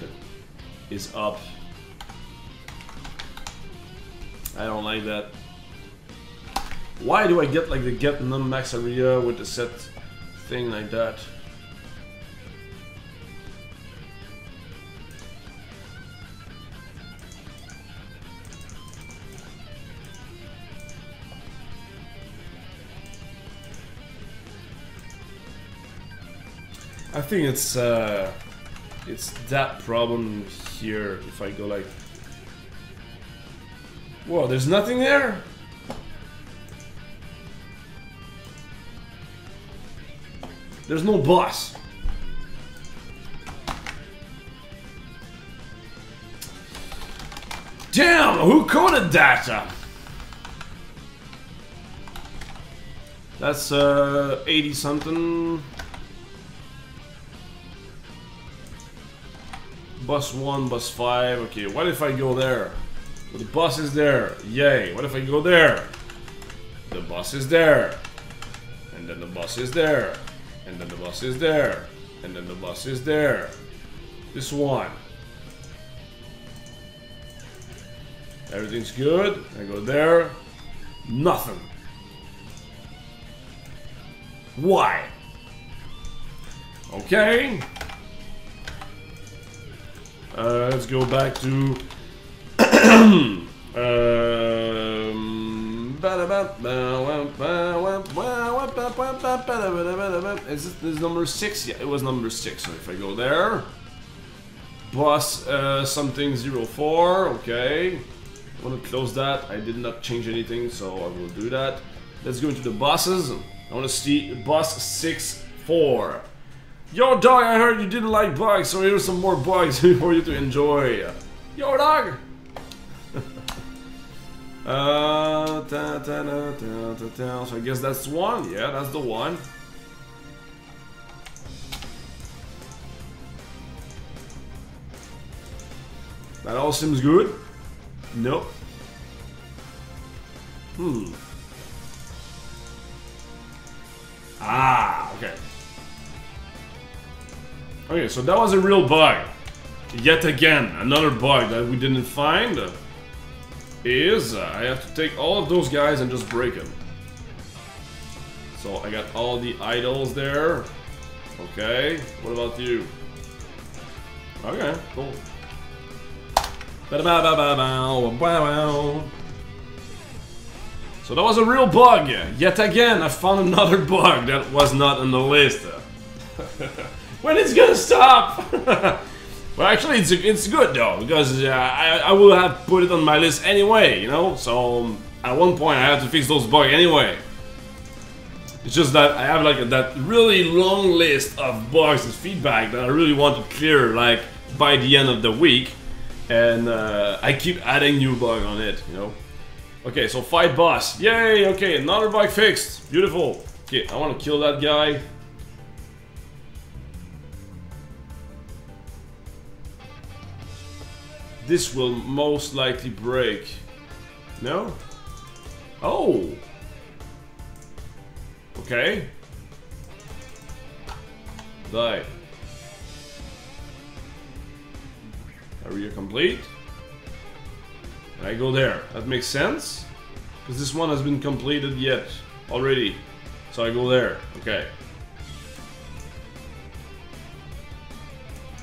is up. I don't like that. Why do I get like the get non-max area with the set thing like that? I think it's that problem here. If I go like, whoa, there's nothing there. There's no boss. Damn, who coded that? That's 80 something. Bus 1, bus 5. Okay, what if I go there? Well, the bus is there. Yay. What if I go there? The bus is there. And then the bus is there. And then the bus is there. And then the bus is there. This one. Everything's good. I go there. Nothing. Why? Okay. Let's go back to is this number 6? Yeah, it was number 6. So if I go there, bus something 04. Okay, I want to close that. I did not change anything, so I will do that. Let's go into the buses. I want to see bus 64. Yo, dog, I heard you didn't like bugs, so here's some more bugs for you to enjoy. Yo, dog! So I guess that's one. Yeah, that's the one. That all seems good. Nope. Ah, okay. Okay, so that was a real bug. Yet again, another bug that we didn't find is I have to take all of those guys and just break them. So I got all the idols there. Okay, what about you? Okay, cool. So that was a real bug. Yet again, I found another bug that was not on the list. When it's gonna stop? Well, actually, it's good though, because I will have put it on my list anyway, you know? So, at one point I have to fix those bugs anyway. It's just that I have like that really long list of bugs and feedback that I really want to clear like by the end of the week. And I keep adding new bugs on it, you know? Okay, so fight boss. Yay, okay, another bug fixed. Beautiful. Okay, I want to kill that guy. This will most likely break. No? Oh! Okay. Die. Area complete. And I go there. That makes sense. Because this one has been completed yet. Already. So I go there. Okay.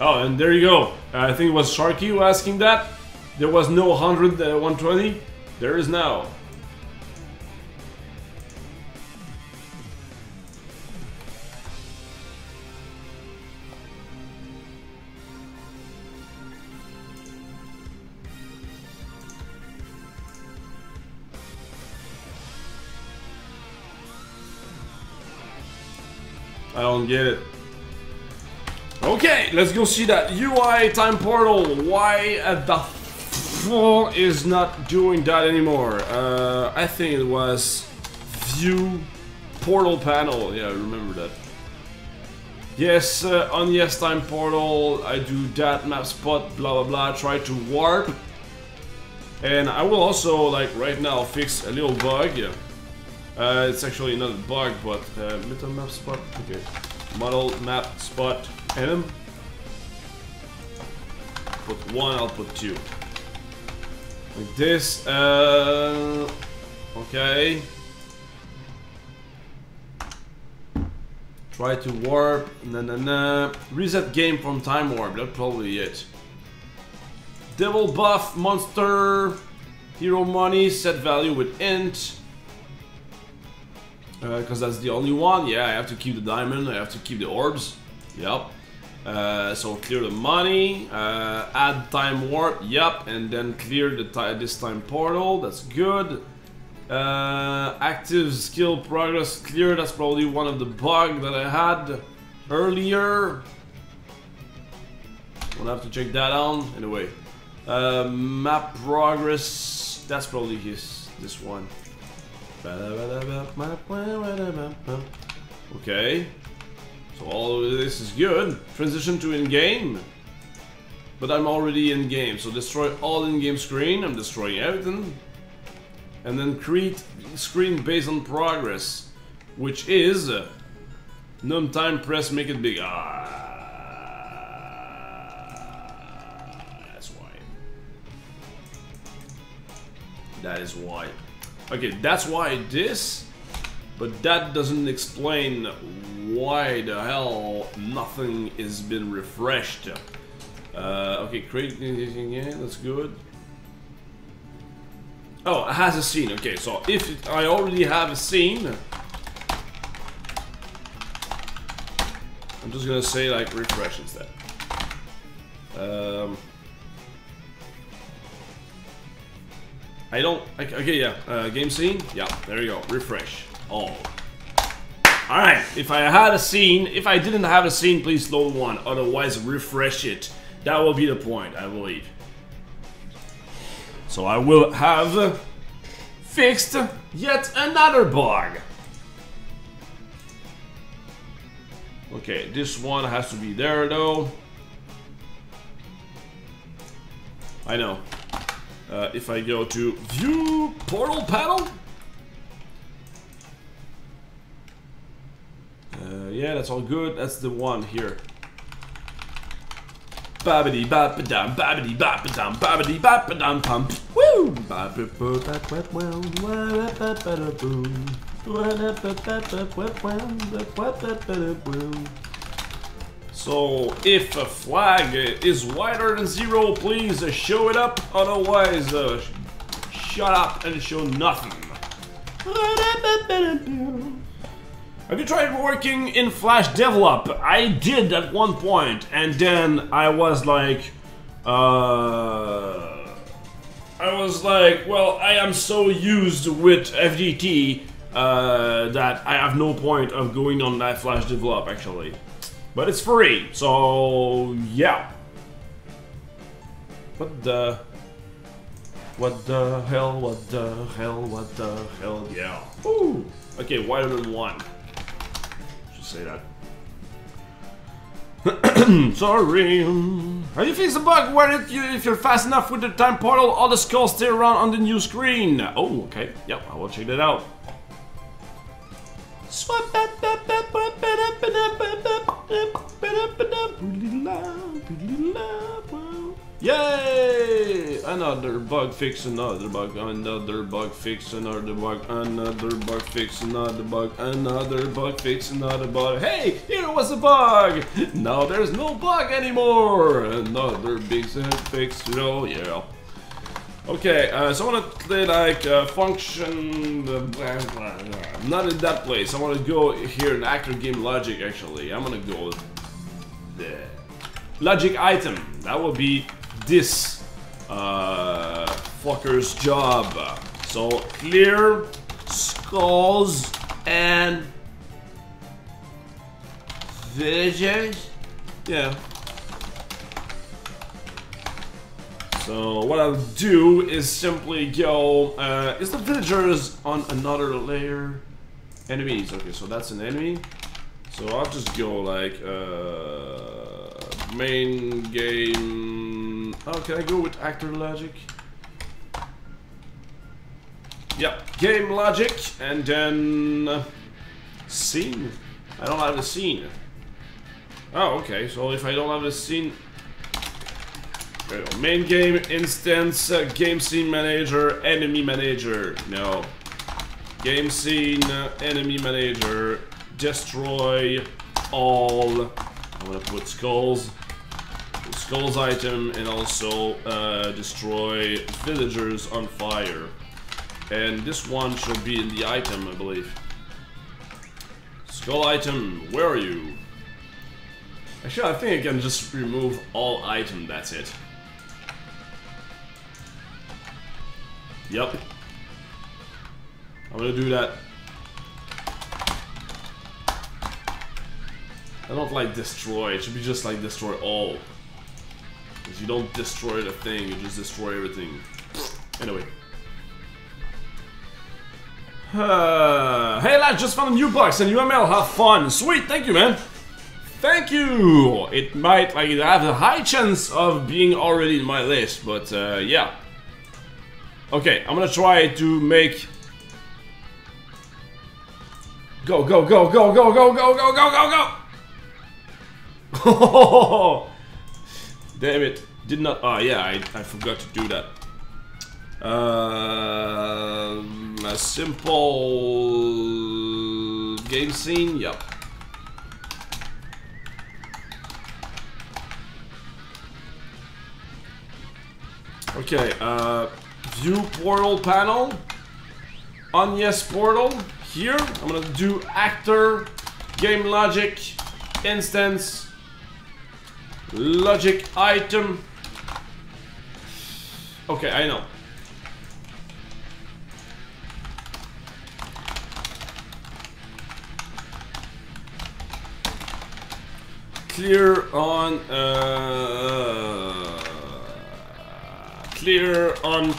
Oh, and there you go. I think it was Sharky who asking that. There was no 100, 120. There is now. I don't get it. Okay, let's go see that UI time portal. Why the f is not doing that anymore? I think it was view portal panel. Yeah, I remember that. Yes, on yes time portal, I do that map spot, blah blah blah. Try to warp, and I will also like right now fix a little bug. It's actually not a bug, but little map spot. Okay, model map spot. And put one, I'll put two. Like this, okay. Try to warp, reset game from time warp, that's probably it. Devil buff, monster, hero money, set value with int. Because that's the only one, yeah, I have to keep the diamond, I have to keep the orbs. Yep. So clear the money, add time warp, yep, and then clear the this time portal, that's good. Active skill progress clear, that's probably one of the bugs that I had earlier. We'll have to check that out, anyway. Map progress, that's probably this one. Okay. So all of this is good. Transition to in-game. But I'm already in-game, so destroy all in-game screen. I'm destroying everything. And then create screen based on progress. Which is... num time press, make it big. That's why. That is why. Okay, that's why this. But that doesn't explain why the hell nothing has been refreshed. Okay, create, yeah, that's good. Oh, it has a scene. Okay, so if I already have a scene, I'm just gonna say like refresh instead. I don't. Okay, yeah. Game scene. Yeah, there you go. Refresh. Oh. Alright, if I had a scene, if I didn't have a scene, please load one, otherwise refresh it. That will be the point, I believe. So I will have fixed yet another bug. Okay, this one has to be there though. I know. If I go to view portal panel. Yeah, that's all good. That's the one here. Babidi bapadam, babidi bapadam, babidi bapadam pump. Woo! So, if a flag is wider than 0, please show it up. Otherwise, shut up and show nothing. Have you tried working in Flash Develop? I did at one point, and then I was like, well, I am so used with FGT that I have no point of going on that Flash Develop actually. But it's free, so yeah. What the? What the hell, what the hell, what the hell, yeah. Ooh. Okay, wider than 1. Should say that. Sorry. How do you fix the bug where if you're fast enough with the time portal, all the skulls stay around on the new screen? Oh, okay. Yep, I will check that out. Yay! Another bug fix, another bug, another bug fix, another bug, another bug fix, another bug, another bug fix, another bug. Hey, here was a bug! Now there's no bug anymore! Another big fix, you know, yeah. Okay, so I want to play like function, not in that place. I want to go here in actor game logic actually. I'm gonna go there. Logic item, that will be this fucker's job. So clear skulls and villagers. Yeah. So what I'll do is simply go. Is the villagers on another layer? Enemies. Okay, so that's an enemy. So I'll just go like main game. Oh, can I go with actor logic? Yep, game logic, and then scene. I don't have the scene. Oh, okay. So if I don't have the scene, there you go. Main game instance, game scene manager, enemy manager. No, game scene, enemy manager. Destroy all. I'm gonna put skulls. Skulls item, and also destroy villagers on fire. And this one should be in the item, I believe. Skull item, where are you? Actually, I think I can just remove all item, that's it. Yep. I'm gonna do that. I don't like destroy, it should be just like destroy all. If you don't destroy the thing, you just destroy everything. Anyway. Hey lads, just found a new box and UML, have fun. Sweet, thank you man. Thank you. It might like have a high chance of being already in my list, but yeah. Okay, I'm gonna try to make. Go, go, go, go, go, go, go, go, go, go, go! Damn it. Did not. Oh, yeah, I forgot to do that. A simple game scene. Yep. Okay, view portal panel. On yes portal. Here, I'm gonna do actor, game logic, instance, logic item. Okay, I know. Clear on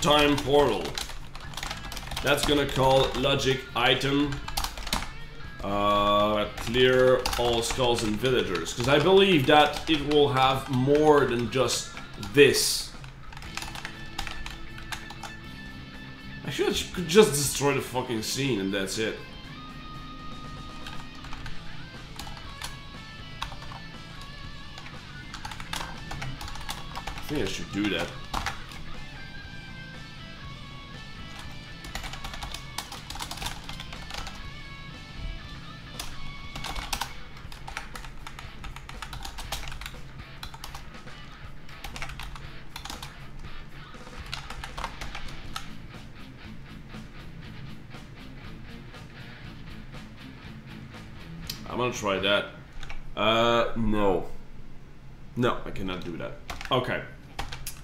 time portal. That's gonna call logic item. Clear all skulls and villagers, because I believe that it will have more than just this. I should could just destroy the fucking scene and that's it. I think I should do that. I'm gonna try that. No. No, I cannot do that. Okay.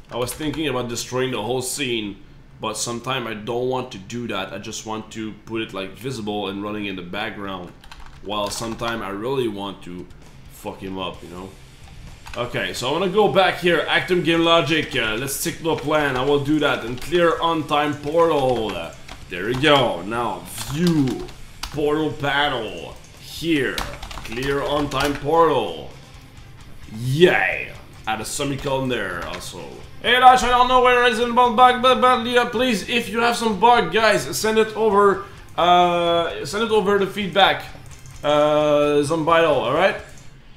I was thinking about destroying the whole scene, but sometimes I don't want to do that. I just want to put it like visible and running in the background. While sometimes I really want to fuck him up, you know? Okay, so I'm gonna go back here, Actum Game Logic, let's stick to the plan, I will do that, and clear on time portal. There we go, now view, portal panel, here, clear on time portal. Yay! Add a semicolon there also. Hey Dash, I don't know where is it about bug, but yeah, please, if you have some bug, guys, send it over the feedback, some vital, alright?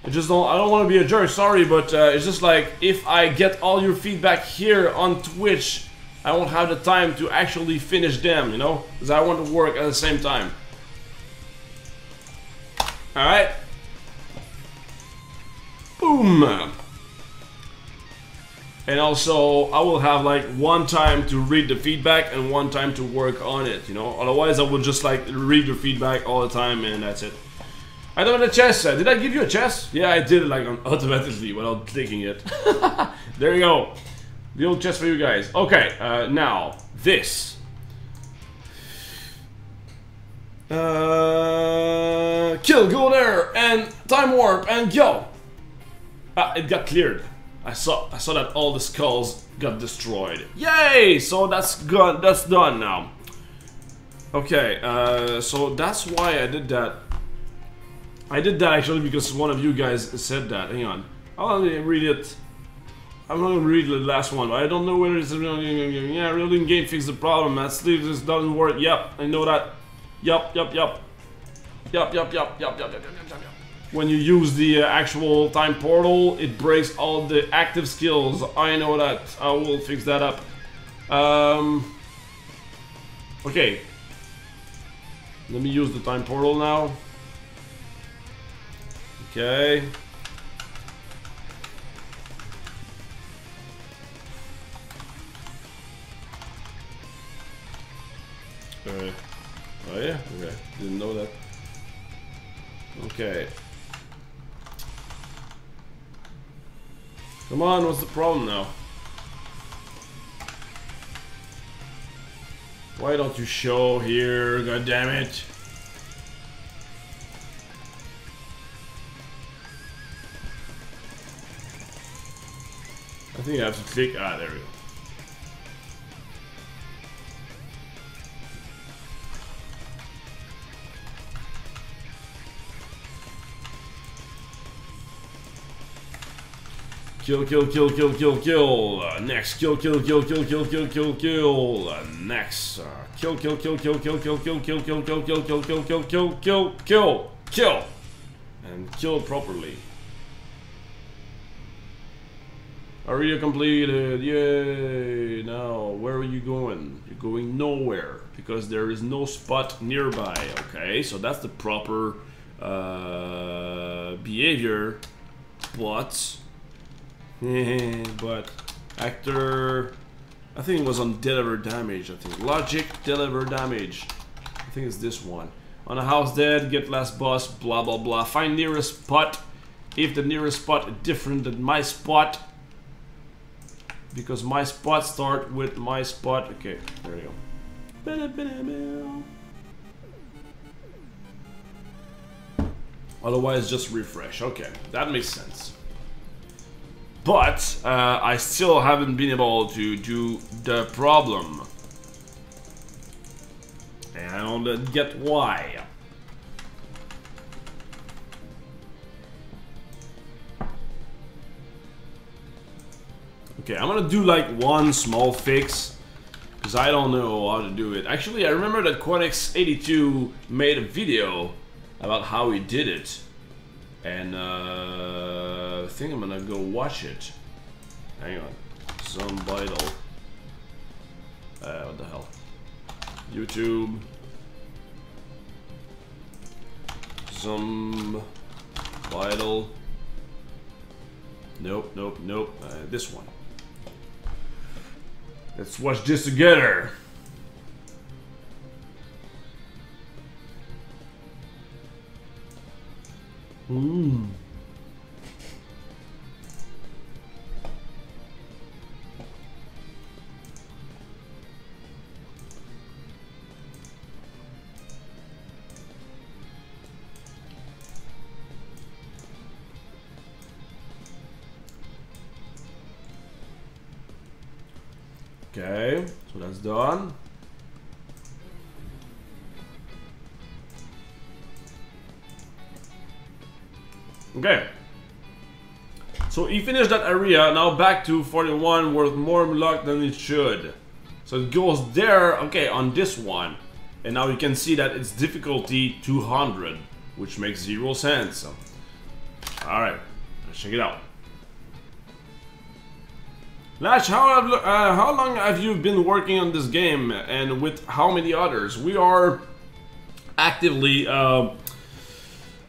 I don't want to be a jerk, sorry, but it's just like, if I get all your feedback here on Twitch, I won't have the time to actually finish them, you know? Because I want to work at the same time. Alright? Boom! And also, I will have like one time to read the feedback and one time to work on it, you know? Otherwise, I will just like read your feedback all the time and that's it. I don't have a chest. Did I give you a chest? Yeah, I did it like automatically without clicking it. There you go. The old chest for you guys. Okay, now, this. Kill, go there, and time warp, and go! Ah, it got cleared. I saw that all the skulls got destroyed. Yay! So that's good. That's done now. Okay, so that's why I did that. I did that actually because one of you guys said that. Hang on. I'll read it. I'm not gonna read the last one, but I don't know whether it's a real game. Yeah, real game fixed the problem. That sleeve just doesn't work. Yep, I know that. Yup. When you use the actual time portal, it breaks all the active skills. I know that. I will fix that up. Okay. Let me use the time portal now. Okay. Oh yeah? Okay. Didn't know that. Okay. Come on, what's the problem now? Why don't you show here? God damn it. I think I have to click. Ah, there we go. Kill. Next. Kill. Next. Kill. And kill properly. Area completed. Yay! Now, where are you going? You're going nowhere because there is no spot nearby. Okay, so that's the proper behavior. But actor, I think it was on deliver damage. I think logic deliver damage. I think it's this one. On a house dead, get last boss. Blah blah blah. Find nearest spot. If the nearest spot is different than my spot, because my spot start with my spot. Okay, there you go. Otherwise, just refresh. Okay, that makes sense. But I still haven't been able to do the problem. And I don't get why. Okay, I'm gonna do like one small fix, because I don't know how to do it. Actually, I remember that Quanix82 made a video about how he did it. And I think I'm gonna go watch it. Hang on. Some vital. What the hell? YouTube. Some vital. Nope. This one. Let's watch this together. Okay, so that's done. Okay. So he finished that area, now back to 41 worth more luck than it should. So it goes there, okay, on this one. And now you can see that it's difficulty 200, which makes 0 sense. Alright, let's check it out. Lash, how long have you been working on this game, and with how many others? We are actively...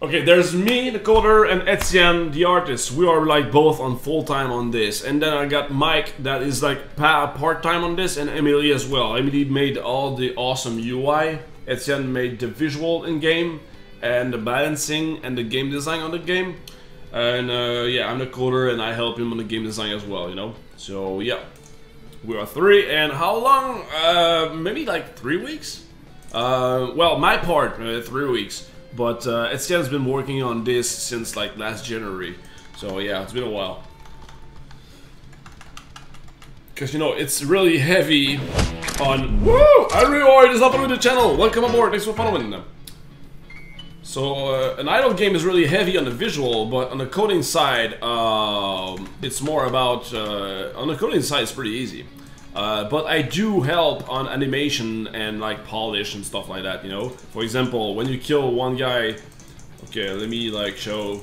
Okay, there's me, the coder, and Etienne, the artist. We are like both on full-time on this. And then I got Mike, that is like part-time on this, and Emily as well. Emily made all the awesome UI. Etienne made the visual in-game, and the balancing, and the game design on the game. And yeah, I'm the coder, and I help him on the game design as well, you know? So yeah, we are 3, and how long? Maybe like 3 weeks? Well, my part, 3 weeks. But Etienne's been working on this since like last January. So yeah, it's been a while. Because you know, it's really heavy on... Woo! Arior is up on the channel! Welcome aboard, thanks for following them. So an idle game is really heavy on the visual, but on the coding side, it's more about... on the coding side, it's pretty easy. But I do help on animation and like polish and stuff like that, you know? For example, when you kill one guy... Okay, let me like show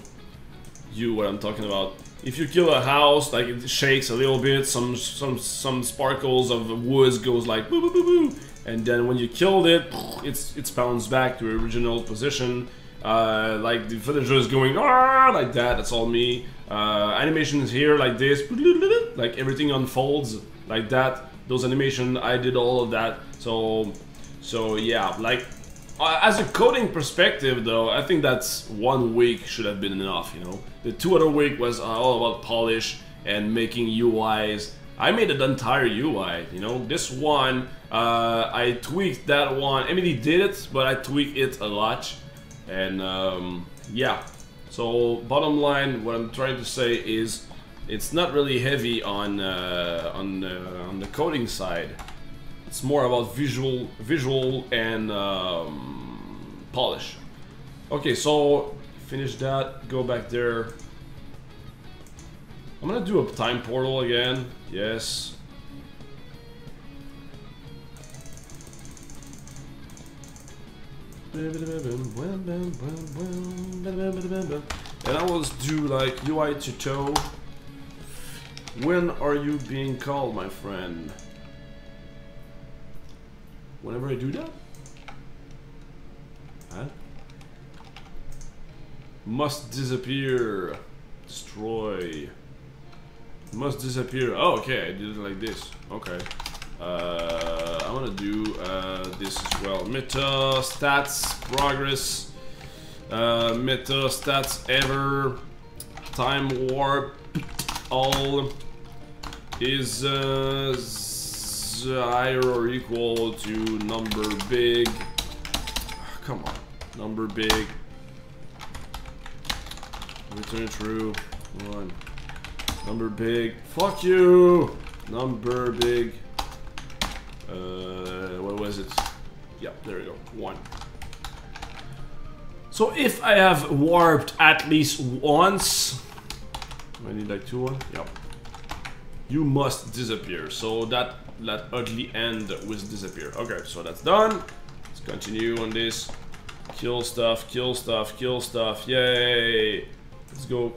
you what I'm talking about. If you kill a house, like it shakes a little bit, some sparkles of woods goes like boo boo boo boo. And then when you killed it, it's bounced back to original position. Like the villager is going like that, that's all me. Animation is here like this, like everything unfolds like that. Those animation, I did all of that. So yeah, like as a coding perspective though, I think that's 1 week should have been enough, you know. The 2 other week was all about polish and making UIs. I made an entire UI, you know. This one, I tweaked that one. Emily did it, but I tweaked it a lot. And yeah, so bottom line, what I'm trying to say is it's not really heavy on the coding side. It's more about visual and polish. Okay, so finish that, go back there. I'm gonna do a time portal again. Yes. And I will do like UI to toe. When are you being called, my friend? Whenever I do that? Huh? Must disappear. Destroy. Must disappear. Oh, okay, I did it like this. Okay. I'm gonna do this as well. Meta stats progress. Meta stats ever. Time warp. All is 0 or equal to number big. Come on, number big. Return true. 1. Number big. Fuck you. Number big. What was it? Yeah, there we go. 1. So if I have warped at least once, I need like 2 1. Yep. You must disappear. So that ugly end will disappear. Okay, so that's done. Let's continue on this. Kill stuff, kill stuff, kill stuff. Yay! Let's go.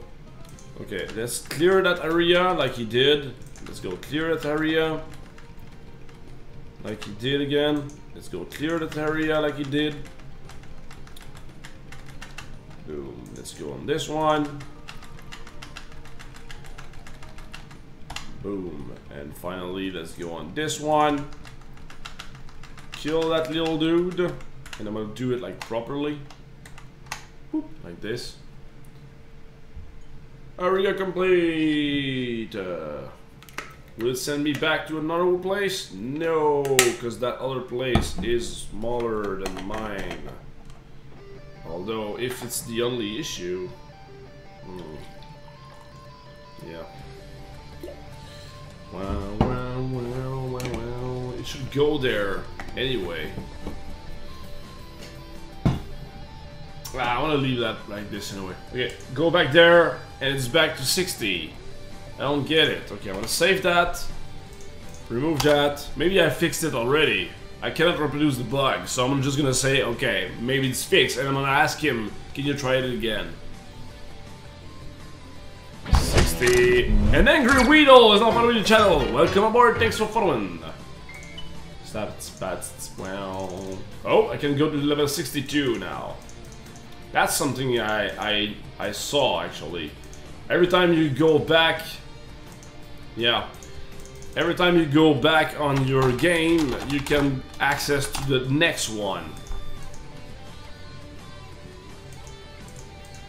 Okay, let's clear that area like he did. Let's go clear that area. Like he did again. Let's go clear that area like he did. Boom. Let's go on this one. Boom. And finally, let's go on this one. Kill that little dude. And I'm gonna do it like properly. Boop, like this. Area complete. Will it send me back to another place? No, because that other place is smaller than mine. Although, if it's the only issue... yeah. Wow, wow, wow, wow, wow. It should go there anyway. I want to leave that like this anyway. Okay, go back there, and it's back to 60. I don't get it. Okay, I want to save that. Remove that. Maybe I fixed it already. I cannot reproduce the bug, so I'm just gonna say, okay, maybe it's fixed, and I'm gonna ask him, can you try it again? 60. An Angry Weedle is now following the channel. Welcome aboard, thanks for following. Stats, well... Oh, I can go to level 62 now. That's something I saw, actually. Every time you go back... Yeah. Every time you go back on your game, you can access to the next one.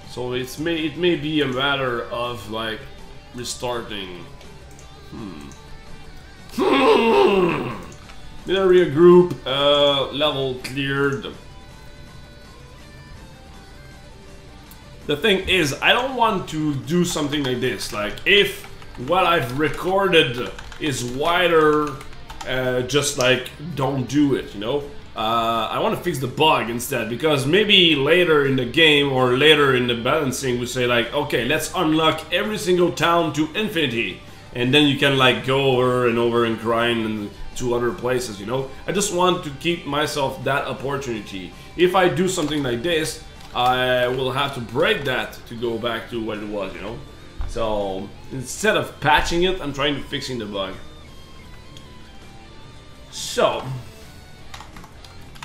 So it may be a matter of like restarting. Area group level cleared. The thing is, I don't want to do something like this. Like if what I've recorded is wider, just like don't do it, you know. I want to fix the bug instead, because maybe later in the game or later in the balancing we say like, okay, let's unlock every single town to infinity, and then you can like go over and grind and to other places, you know. I just want to keep myself that opportunity. If I do something like this, I will have to break that to go back to what it was, you know. So instead of patching it, I'm trying to fixing the bug. So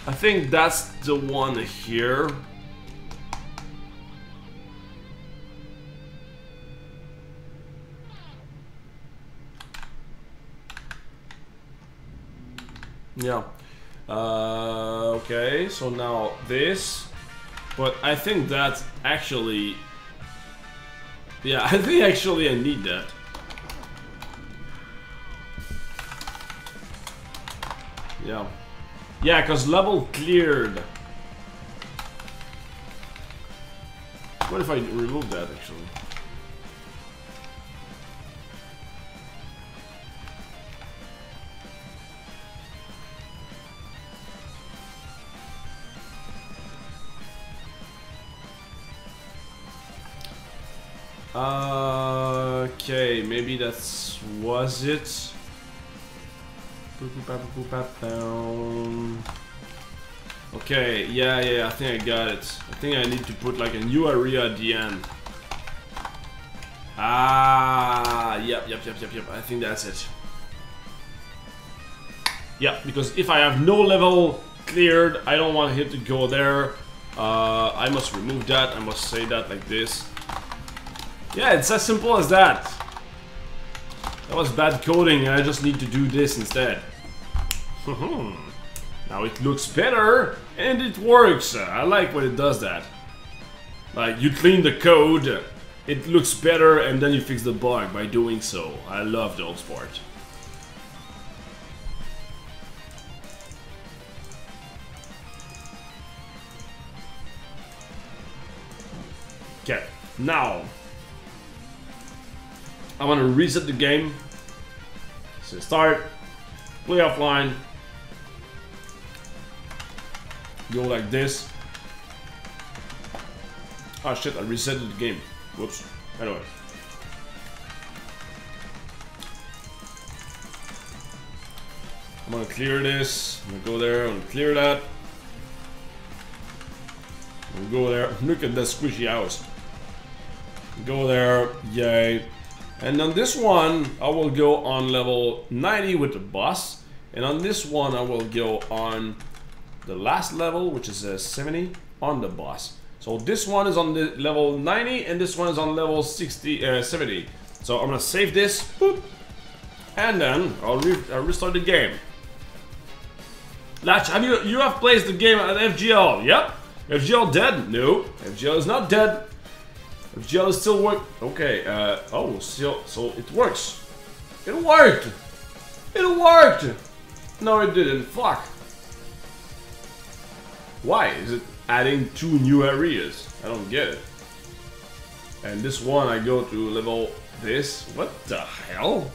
I think that's the one here. Yeah. Okay, so now this. But I think that's actually... Yeah, I think actually I need that. Yeah. Yeah, because level cleared. What if I remove that actually? Okay, maybe that was it. Okay, yeah, I think I got it. I think I need to put like a new area at the end. Ah, yep. I think that's it. Yeah, because if I have no level cleared, I don't want it to go there. I must remove that. I must say that like this. Yeah, it's as simple as that. That was bad coding, I just need to do this instead. Now it looks better, and it works. I like when it does that. Like, you clean the code, it looks better, and then you fix the bug by doing so. I love those parts. Okay, now I want to reset the game. So start, play offline, go like this. Oh shit, I resetted the game. Whoops. Anyway. I'm gonna clear this. I'm gonna go there, I'm gonna clear that. I'm gonna go there. Look at that squishy house. Go there, yay. And on this one, I will go on level 90 with the boss. And on this one, I will go on the last level, which is 70, on the boss. So this one is on the level 90, and this one is on level 70. So I'm gonna save this, boop, and then I'll restart the game. Latch, you have placed the game at FGL? Yep. FGL dead? No, FGL is not dead. FGL is still work. Okay. Oh, so it works. It worked. It worked. No, it didn't. Fuck. Why is it adding 2 new areas? I don't get it. And this one, I go to level this. What the hell?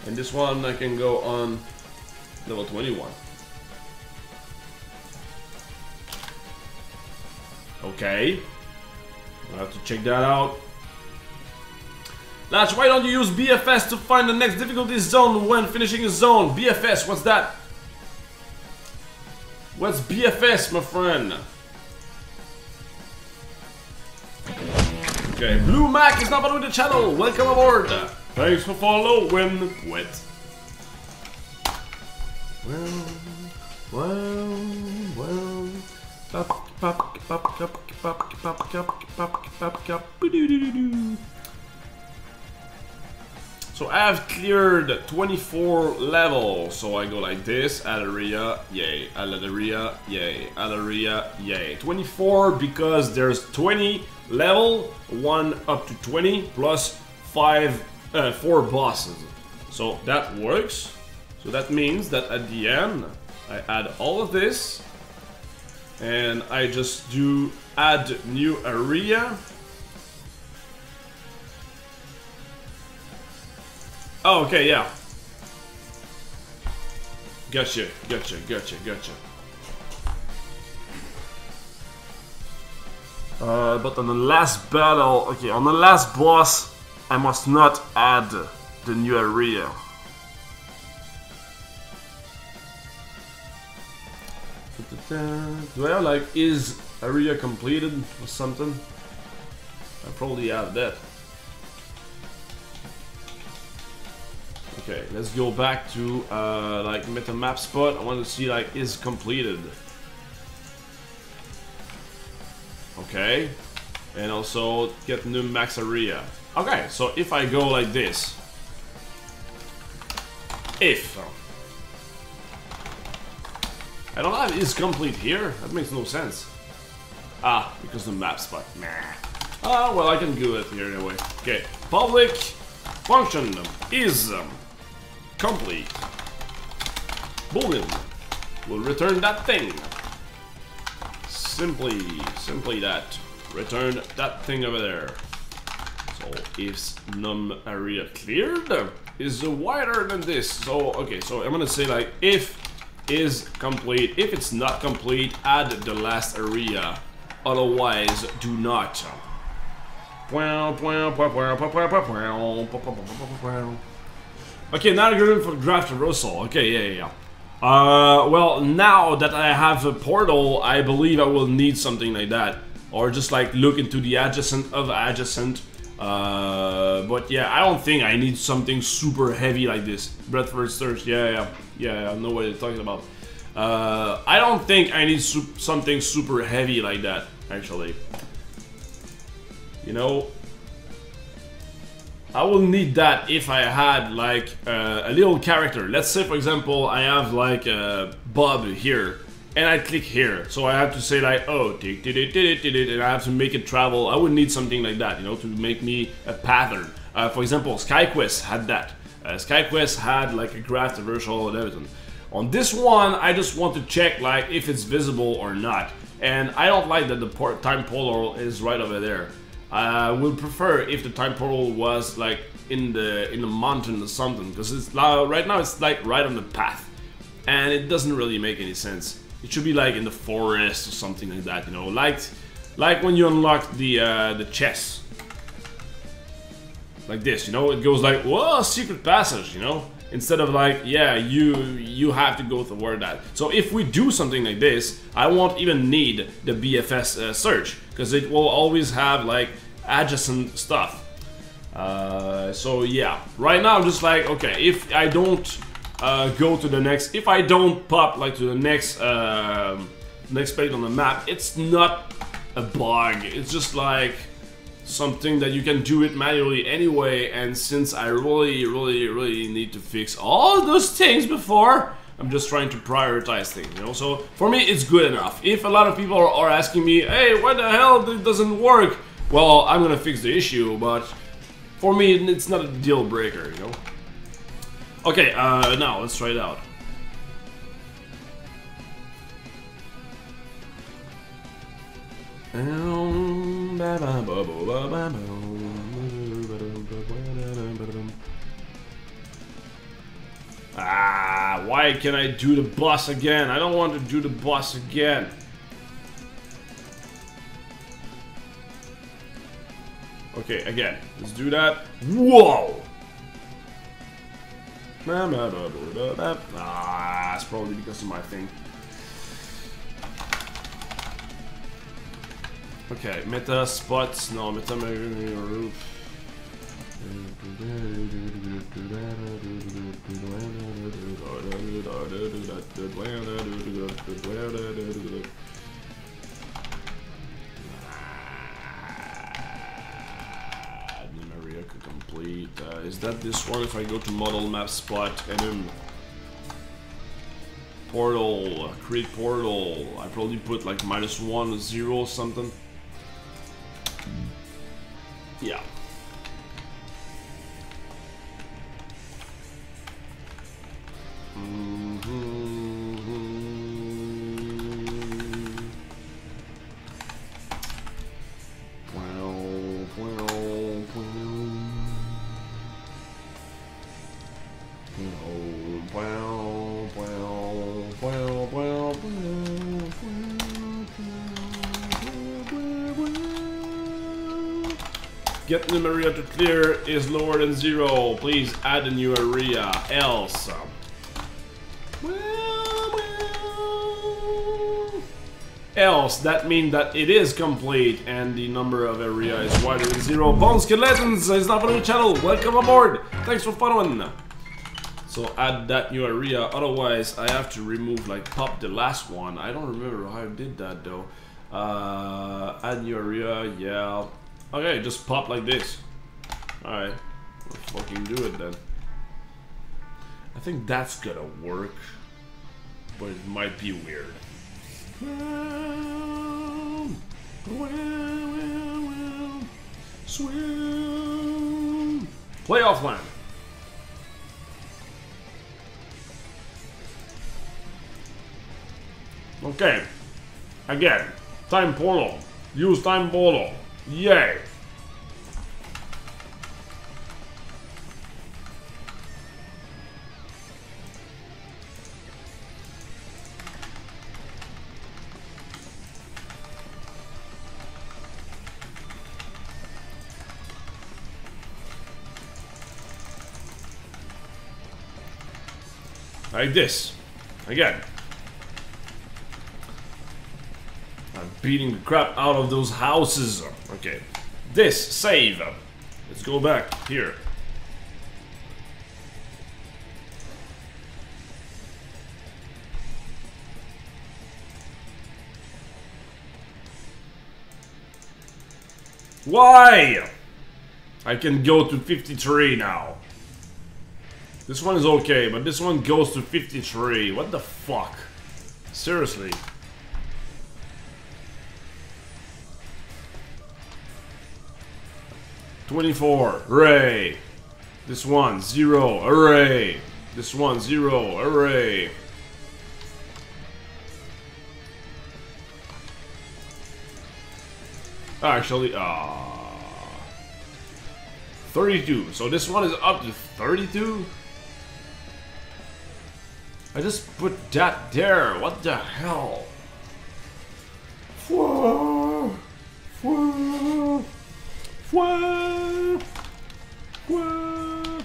And this one I can go on level 21. Okay. I'll have to check that out. Latch, why don't you use BFS to find the next difficulty zone when finishing a zone? BFS, what's that? What's BFS, my friend? Okay, Blue Mac is not on the channel. Welcome aboard. Thanks for following with. So I have cleared 24 levels. So I go like this, add area, yay, add area, yay, add area, yay. 24 because there's 20 level, 1 up to 20 plus 4 bosses. So that works. So that means that at the end I add all of this and I just do add new area. Oh, okay, yeah. Gotcha. But on the last battle, okay, on the last boss, I must not add the new area. Do I have like is area completed or something? I probably have that. Okay, let's go back to like meta map spot. I want to see like is completed. Okay, and also get new max area. Okay, so if I go like this, if I don't have is complete here, that makes no sense. Ah, because the map spot. Nah. Ah, well, I can do it here anyway. Okay, public function is complete. Boolean will return that thing. Simply that. Return that thing over there. So if num area cleared is wider than this. So okay, so I'm gonna say like if is complete. If it's not complete, add the last area. Otherwise, do not. Okay, now I'm going for the draft reversal. Okay, yeah. Well, now that I have a portal, I believe I will need something like that. Or just like look into the adjacent of adjacent. But yeah, I don't think I need something super heavy like this. Breath first search, yeah, I know what you're talking about. I don't think I need something super heavy like that, actually. You know, I will need that if I had like a little character. Let's say, for example, I have like Bob here, and I click here. So I have to say like, oh, and I have to make it travel. I would need something like that, you know, to make me a pattern. For example, SkyQuest had that. SkyQuest had like a graph traversal and everything. On this one, I just want to check like if it's visible or not. And I don't like that the time portal is right over there. I would prefer if the time portal was like in the mountain or something, because it's right now it's like right on the path, and it doesn't really make any sense. It should be like in the forest or something like that, you know, like when you unlock the chest, like this, you know, it goes like, whoa, secret passage, you know, instead of like, yeah, you have to go toward that. So if we do something like this, I won't even need the BFS search, because it will always have like adjacent stuff. So yeah, right now I'm just like, okay, if I don't go to the next, if I don't pop like to the next page on the map, it's not a bug, it's just like something that you can do it manually anyway. And since I really need to fix all those things before, I'm just trying to prioritize things, you know. So for me, it's good enough. If a lot of people are asking me, hey, why the hell it doesn't work? Well, I'm gonna fix the issue, but for me, it's not a deal breaker, you know. Okay, now let's try it out. Ah, why can I do the boss again? I don't want to do the boss again. Okay, again, let's do that. Whoa! Ah, it's probably because of my thing. Okay, meta spots. No, meta roof. Area could complete. Is that this one? If I go to model map spot and then portal, create portal, I probably put like -1, 0 something. Yeah. Get new area to clear is lower than 0. Please add a new area. Else. Else, that means that it is complete and the number of area is wider than 0. Bone Skeletons is not on the channel. Welcome aboard. Thanks for following. So add that new area. Otherwise, I have to remove, like, pop the last one. I don't remember how I did that though. Add new area. Yeah. Okay, just pop like this. Alright, we'll fucking do it then. I think that's gonna work, but it might be weird. Swim. Playoff land. Okay, again, time portal. Use time portal. Yay! Like this. Again. I'm beating the crap out of those houses. Okay. This, save. Let's go back here. Why? I can go to 53 now. This one is okay, but this one goes to 53. What the fuck? Seriously. $24, hooray! This one, 0, hooray! This one, 0, hooray! Actually, 32. So this one is up to 32? I just put that there. What the hell? Whoa! Whoa! Whoa! Whoa!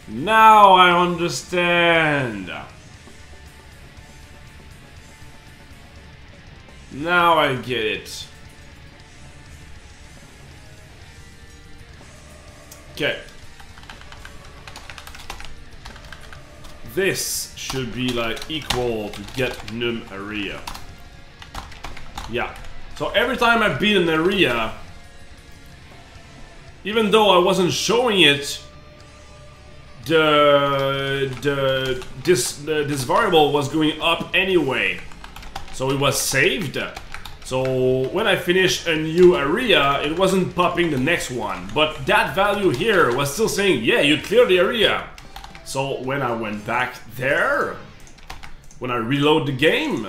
Now I understand. Now I get it. Okay. This should be like equal to get num area. Yeah. So every time I beat an area, even though I wasn't showing it, this variable was going up anyway. So it was saved. So when I finished a new area, it wasn't popping the next one. But that value here was still saying, yeah, you cleared the area. So when I went back there, when I reload the game,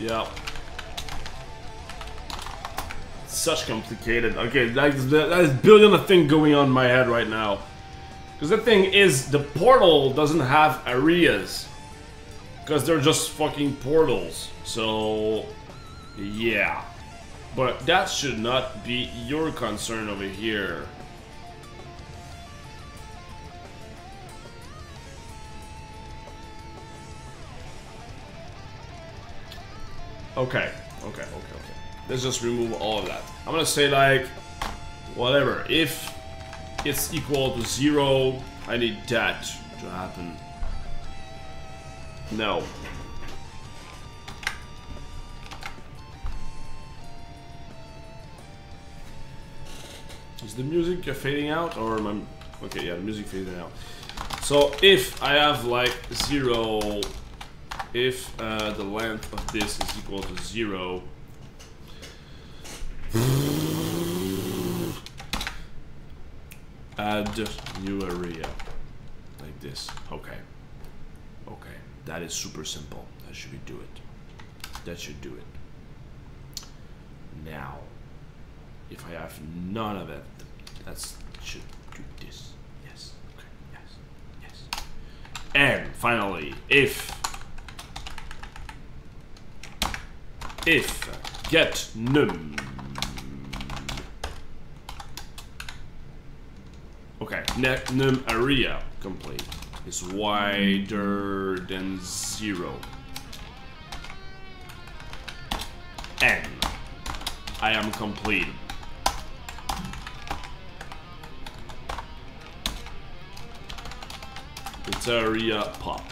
Yeah. Such complicated. Okay, that is billion of thing going on in my head right now. Because the thing is, the portal doesn't have areas. Because they're just fucking portals. So, yeah. But that should not be your concern over here. Okay. Let's just remove all of that. I'm gonna say like, whatever. If it's equal to 0, I need that to happen. No. Is the music fading out or am I... Okay, yeah, the music fading out. So if I have like 0, if the length of this is equal to 0, add new area like this. Okay, that is super simple. That should do it. That should do it. Now, if I have none of it, that should do this. Yes. Okay. Yes. And finally, if get num. Okay, num area complete is wider than 0. N. I am complete. It's area pop.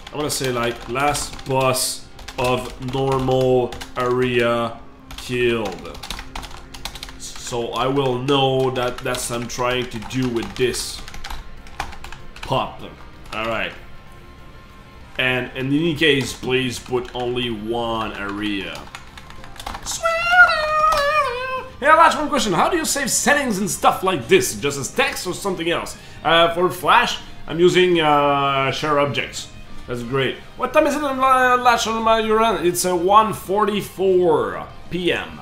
I'm gonna say like last boss of normal area killed. So I will know that that's what I'm trying to do with this pop. Alright. And in any case, please put only one area. Yeah, last one question. How do you save settings and stuff like this? Just as text or something else? For Flash, I'm using share objects. That's great. What time is it on Lash on my URL? It's 1:44 p.m.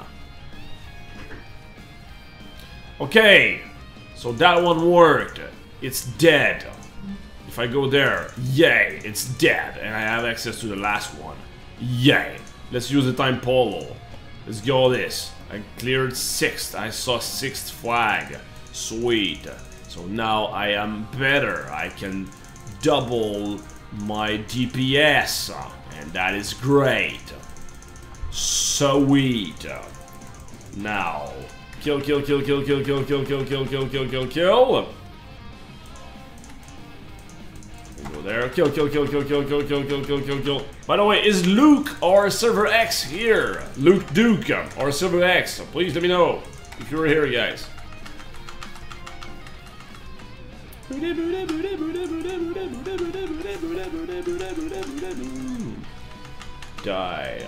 Okay, so that one worked. It's dead. If I go there, yay, it's dead. And I have access to the last one. Yay. Let's use the time polo. Let's go this. I cleared 6th. I saw 6th flag. Sweet. So now I am better. I can double my DPS. And that is great. Sweet. Now, kill. Go there. Kill. By the way, is Luke or Server X here? Luke Duke or Server X? Please let me know if you're here, guys. Die.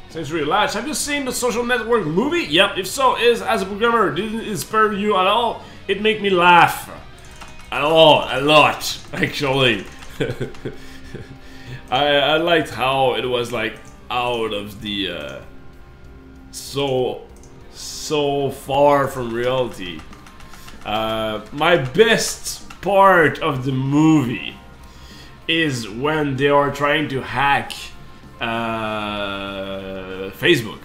Thanks for your lash. Have you seen the Social Network movie? Yep. If so, as a programmer, did it inspire you at all? It made me laugh. A lot, actually. I liked how it was like out of the so far from reality. My best part of the movie is when they are trying to hack Facebook,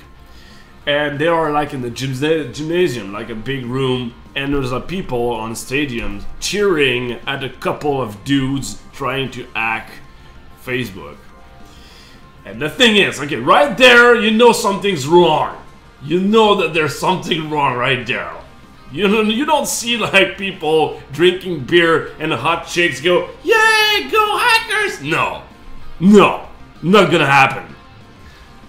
and they are like in the gymnasium, like a big room, and there's people on stadiums cheering at a couple of dudes trying to hack Facebook. And the thing is, okay, right there, you know something's wrong. You know that there's something wrong right there. You don't see like people drinking beer and hot chicks go, yay, go hackers! No, not gonna happen.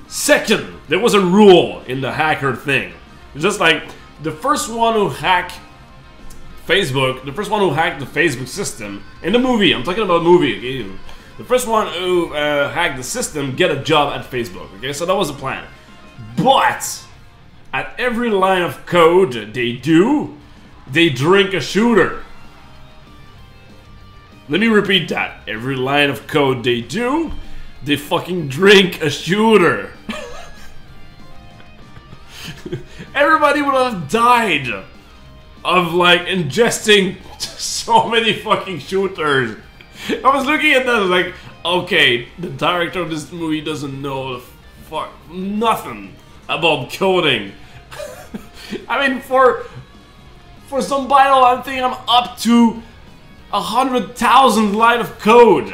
Second, there was a rule in the hacker thing. Just like the first one who hacked Facebook, the first one who hacked the Facebook system in the movie. I'm talking about a movie. Okay? The first one who hacked the system get a job at Facebook. Okay, so that was the plan. But at every line of code they drink a shooter. Let me repeat that. Every line of code they they fucking drink a shooter. Everybody would have died of like ingesting so many fucking shooters. I was looking at that, I was like, okay, the director of this movie doesn't know the fuck nothing about coding. I mean, for some battle, I think I'm up to 100,000 line of code.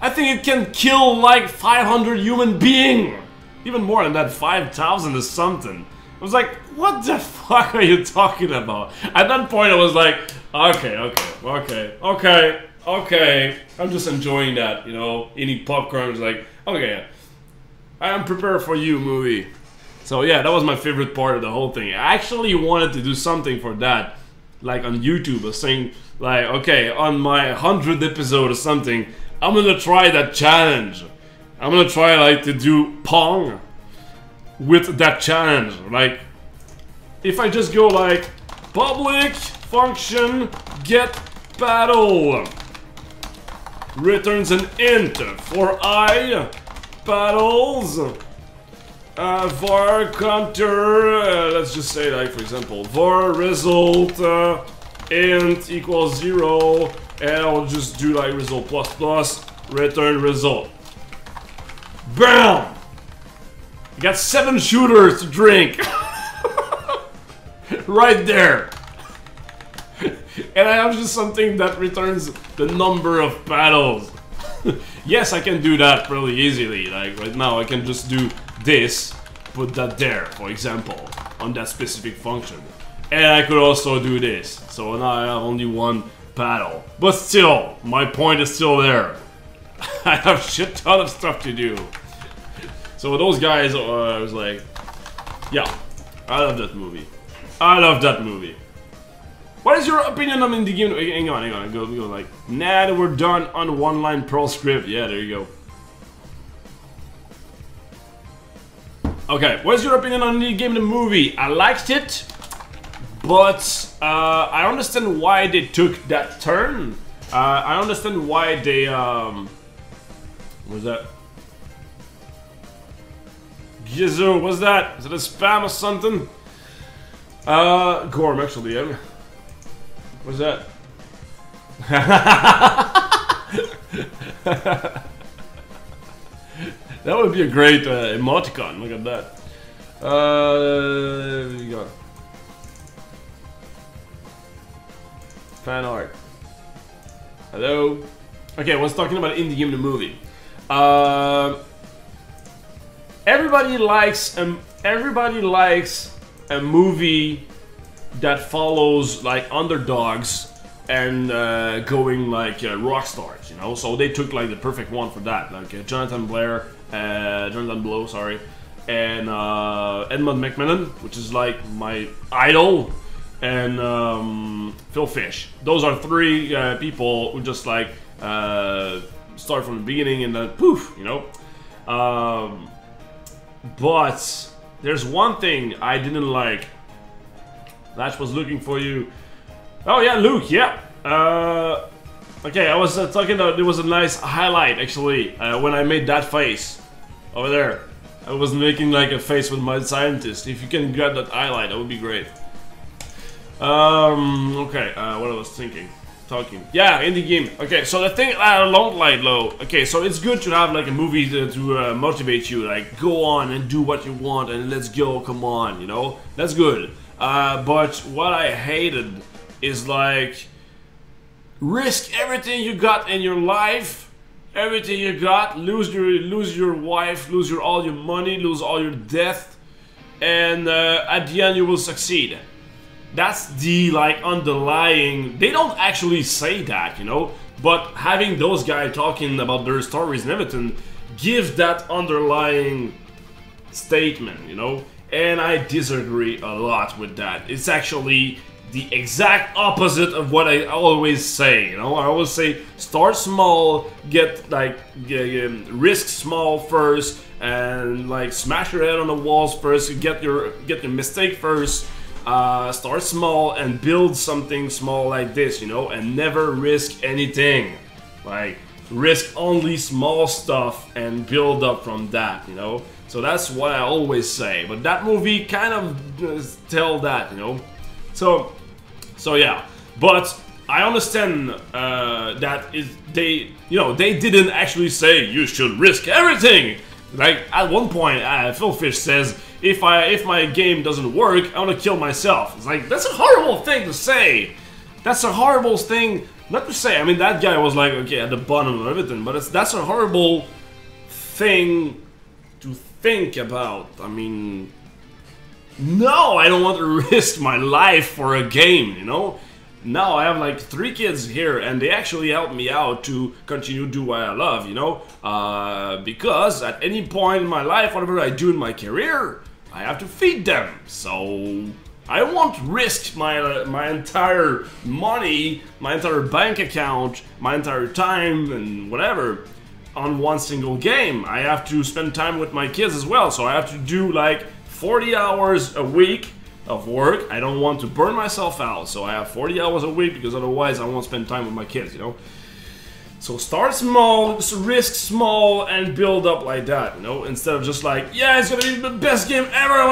I think it can kill like 500 human beings. Even more than that, 5,000 is something. I was like, what the fuck are you talking about? At that point I was like, okay. I'm just enjoying that, you know, eating popcorn. I was like, okay, I am prepared for you, movie. So yeah, that was my favorite part of the whole thing. I actually wanted to do something for that, like on YouTube, or saying like, okay, on my 100th episode or something, I'm gonna try that challenge. I'm gonna try like to do Pong with that challenge. Like, if I just go like public function get battle returns an int for I battles var counter, let's just say like for example var result int equals 0, and I'll just do like result plus plus return result. BAM! I got 7 shooters to drink. Right there. And I have just something that returns the number of battles. Yes, I can do that really easily. Like right now I can just do this, put that there, for example, on that specific function. And I could also do this. So now I have only 1 battle. But still, my point is still there. I have a shit ton of stuff to do. So those guys, I was like, yeah, I love that movie. I love that movie. What is your opinion on the game? Hang on, go like, nah, we're done on one-line Perl script. Yeah, there you go. Okay, what is your opinion on the game, the movie? I liked it, but I understand why they took that turn. I understand why they, what was that? Gizu, what's that? Is it a spam or something? Gorm, actually, yeah. What's that? That would be a great emoticon, look at that. There you go. Fan art. Hello? Okay, I was talking about indie game, the movie. Everybody likes a movie that follows like underdogs and going like rock stars, you know. So they took like the perfect one for that, like Jonathan Blow, sorry, and Edmund McMillan, which is like my idol, and Phil Fish. Those are 3 people who just like start from the beginning and then poof, you know. But there's one thing I didn't like. Lash was looking for you. Oh yeah, Luke, yeah. Okay, I was talking about, there was a nice highlight actually when I made that face over there. I was making like a face with my scientist. If you can grab that highlight, that would be great. Okay, what I was talking. Yeah, indie game. Okay, so the thing I don't like, though. Okay, so it's good to have like a movie to motivate you, like go on and do what you want and let's go, come on, you know. That's good. But what I hated is like risk everything you got in your life, everything you got, lose your wife, lose all your money, lose all your death, and at the end you will succeed. That's the like underlying. They don't actually say that, you know, but having those guys talking about their stories and everything gives that underlying statement, you know. And I disagree a lot with that. It's actually the exact opposite of what I always say, you know. I always say start small, get like risk small first, and like smash your head on the walls first. Get your mistake first. Start small and build something small like this, you know, and never risk anything. Like risk only small stuff and build up from that, you know. So that's what I always say. But that movie kind of tell that, you know. So yeah. But I understand that they, you know, they didn't actually say you should risk everything. Like at one point, Phil Fish says, if my game doesn't work, I want to kill myself. It's like, that's a horrible thing to say. That's a horrible thing not to say. I mean, that guy was like, okay, at the bottom of everything, but that's a horrible thing to think about. I mean, no, I don't want to risk my life for a game, you know? Now I have like 3 kids here, and they actually help me out to continue to do what I love, you know? Because at any point in my life, whatever I do in my career, I have to feed them. So I won't risk my entire money, my entire bank account, my entire time, and whatever on one single game. I have to spend time with my kids as well, so I have to do like 40 hours a week of work. I don't want to burn myself out, so I have 40 hours a week, because otherwise I won't spend time with my kids, you know? So start small, risk small, and build up like that, you know? Instead of just like, yeah, it's gonna be the best game ever, I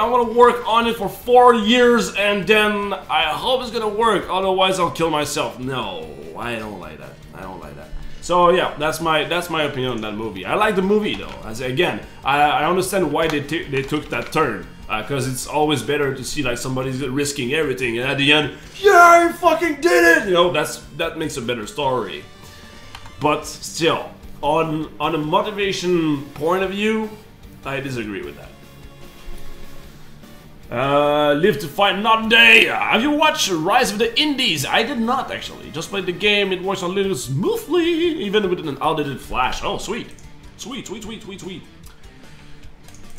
wanna work on it for 4 years, and then I hope it's gonna work, otherwise I'll kill myself. No, I don't like that. I don't like that. So yeah, that's my opinion on that movie. I like the movie though. As again, I understand why they took that turn. Because it's always better to see like somebody's risking everything, and at the end, yeah, I fucking did it! You know, that makes a better story. But still, on a motivation point of view, I disagree with that. Live to fight another day. Have you watched Rise of the Indies? I did not actually. Just played the game. It works a little smoothly, even with an outdated flash. Oh, sweet, sweet, sweet, sweet, sweet, sweet.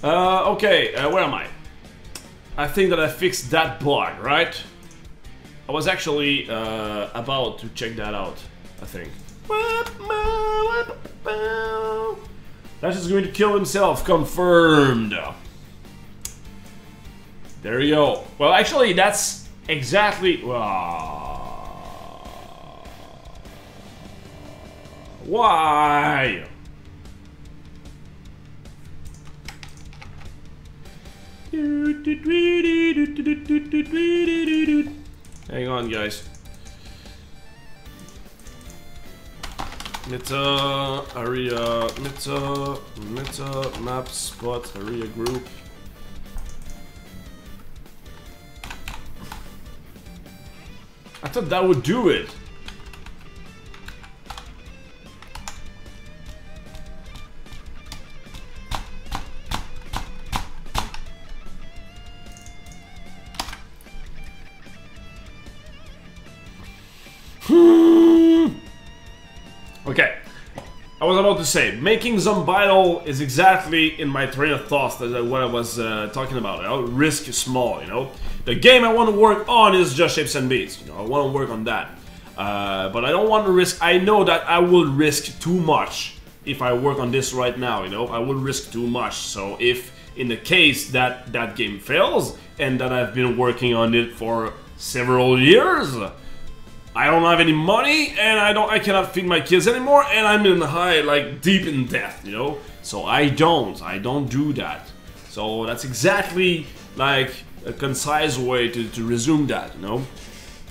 Okay, where am I? I think that I fixed that bug, right? I was actually about to check that out, I think. That's just going to kill himself, confirmed. There you go. Well, actually, that's exactly... why? Hang on, guys. Meta, area, meta, map, spot, area, group. I thought that would do it. Okay, I was about to say, making Zombital is exactly in my train of thoughts that what I was talking about. I'll risk small, you know. The game I want to work on is just Shapes and Beats. You know, I want to work on that, but I don't want to risk. I know that I will risk too much if I work on this right now. You know, I will risk too much. So if in the case that that game fails and that I've been working on it for several years, I don't have any money, and I cannot feed my kids anymore, and I'm in high, like, deep in debt, you know? So I don't do that. So that's exactly, like, a concise way to resume that, you know?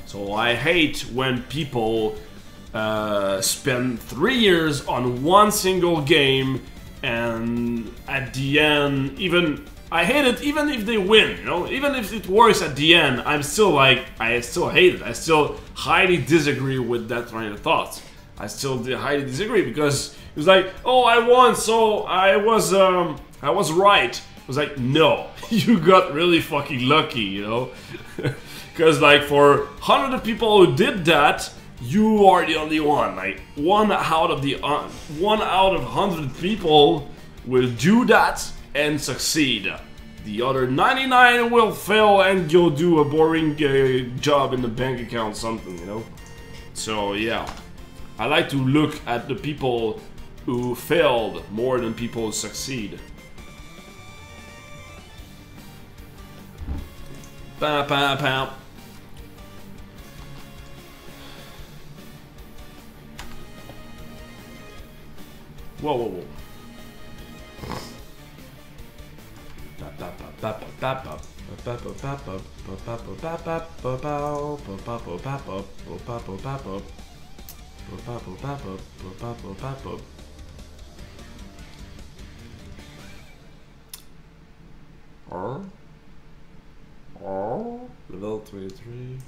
So I hate when people spend 3 years on one single game, and at the end, I hate it even if they win, you know? Even if it works at the end, I'm still like, I still hate it. I still highly disagree with that train of thought. I still highly disagree, because it was like, oh, I won, so I was right. It was like, no, you got really fucking lucky, you know? Because like for 100 people who did that, you are the only one. Like one out of 100 people will do that and succeed. The other 99 will fail and go do a boring job in the bank account, something, you know? So yeah, I like to look at the people who failed more than people who succeed. Bam, bam, bam. Whoa, whoa, whoa. Level 23.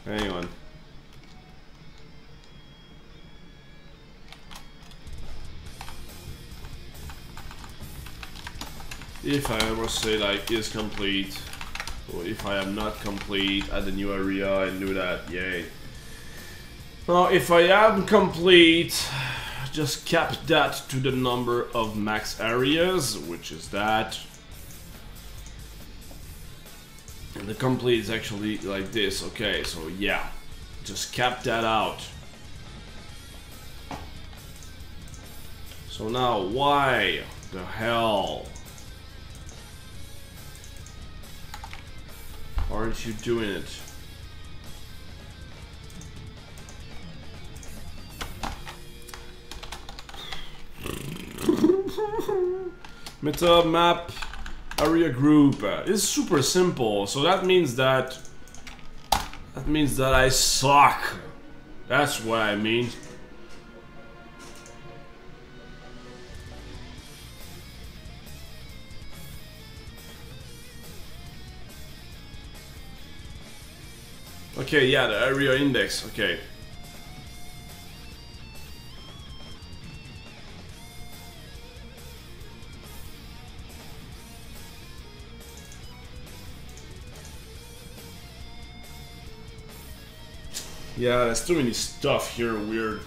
Hang on. If I ever say like is complete, or if I am not complete at the new area, I do that, yay. Now if I am complete, just cap that to the number of max areas, which is that. And the complete is actually like this, okay, so yeah. Just cap that out. So now why the hell aren't you doing it? Meta map area group is super simple, so that means that I suck. That's what I mean. Okay, yeah, the area index, okay. Yeah, there's too many stuff here, weird.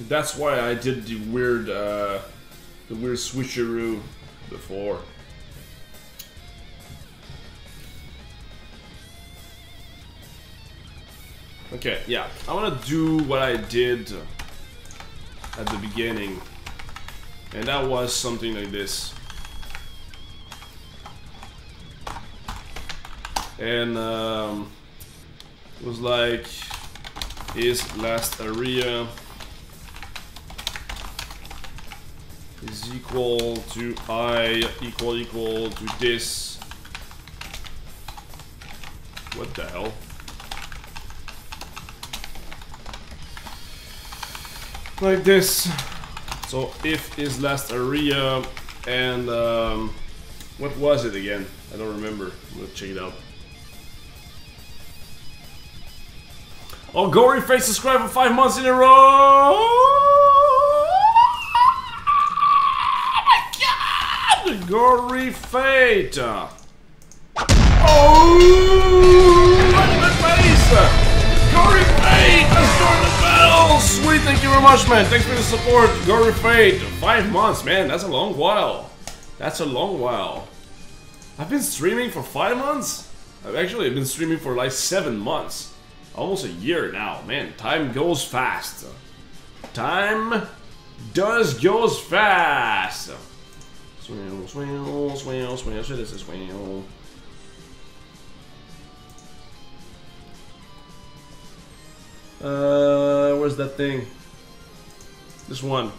That's why I did the weird switcheroo before. Okay, yeah, I want to do what I did at the beginning, and that was something like this. And it was like is last area is equal to I equal to this. What the hell? Like this. So if is last area, and what was it again? I don't remember. I'm gonna check it out. Oh, Gory Face subscribed for 5 months in a row! Oh my god! Gory Fate! Oh! Right in the face! Gory Fate! Let's join the battle! Sweet, thank you very much, man. Thanks for the support, Gory Fate. 5 months, man. That's a long while. That's a long while. I've been streaming for 5 months? I've actually been streaming for like 7 months. Almost a year now, man. Time goes fast. Time goes fast. Swing, swing, swing, swing. So this is swing. Where's that thing? This one.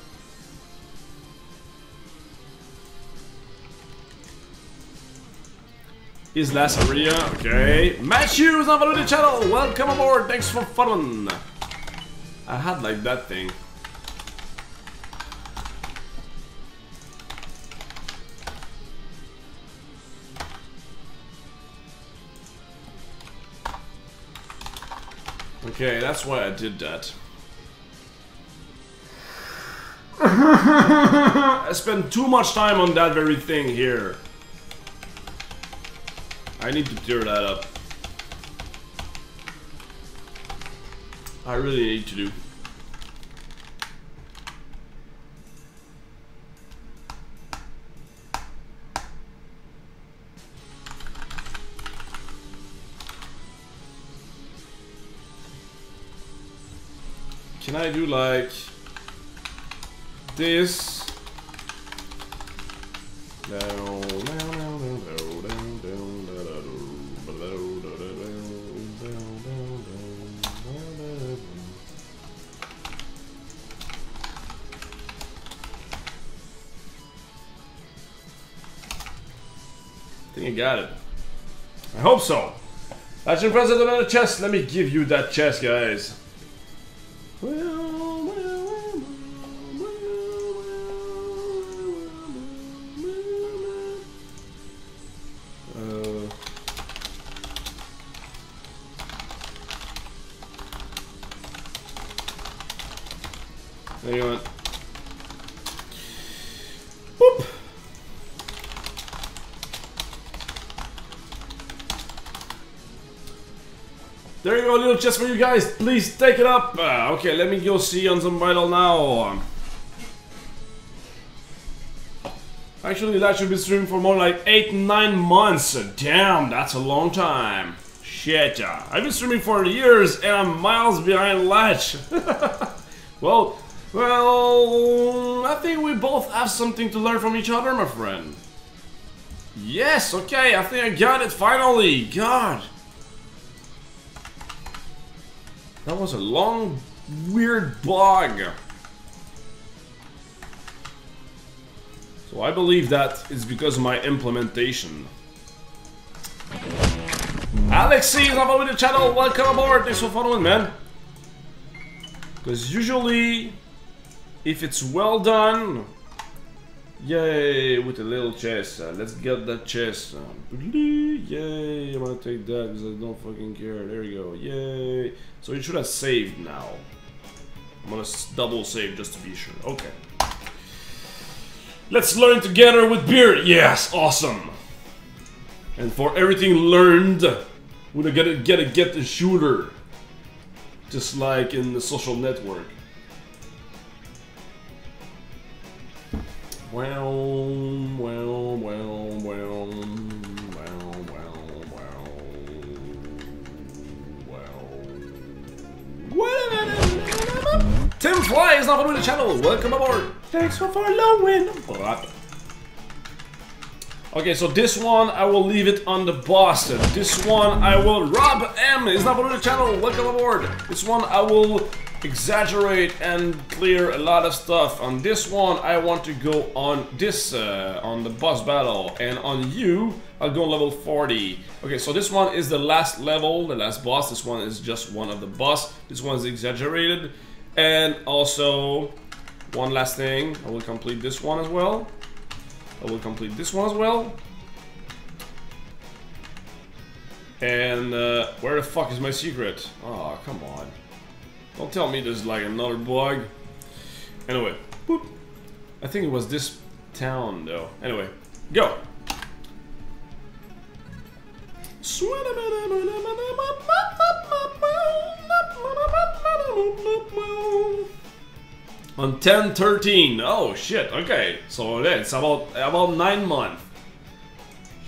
Is last area, okay. Matthew is not following the channel. Welcome aboard. Thanks for following. I had like that thing. Okay, that's why I did that. I spent too much time on that very thing here. I need to clear that up. I really need to do. can I do like this? I think I got it. I hope so. Action present another chest. Let me give you that chest, guys. There you go. Boop. There you go, little chest for you guys. Please take it up. Okay, let me go see on some vital now. Actually, that should be streaming for more like 8-9 months. Damn, that's a long time. Shit, I've been streaming for years and I'm miles behind Latch. Well, I think we both have something to learn from each other, my friend. Yes, okay, I think I got it finally. God. That was a long, weird bog. So I believe that is because of my implementation. Alexi is not with the channel. Welcome aboard. Thanks for following, man. Because usually, if it's well done, yay, with a little chest. Let's get that chest. Yay, I'm gonna take that because I don't fucking care. There you go. Yay. So you should have saved now. I'm gonna double save just to be sure. Okay. Let's learn together with beer. Yes, awesome. And for everything learned, we're gonna get the shooter. Just like in the social network. Tim Fly is not on the channel. Welcome aboard. Thanks for following. Okay, so this one I will leave it on the boss. This one I will. Rob M is not on the channel. Welcome aboard. This one I will exaggerate and clear a lot of stuff. On this one I want to go on this on the boss battle, and on you I'll go level 40. Okay, so this one is the last level, the last boss. This one is just one of the boss. This one is exaggerated. And also one last thing, I will complete this one as well. I will complete this one as well. And where the fuck is my secret? Oh, come on. Don't tell me there's like another bug. Anyway, boop. I think it was this town though. Anyway, go. On 10/13. Oh shit. Okay, so yeah, it's about 9 months.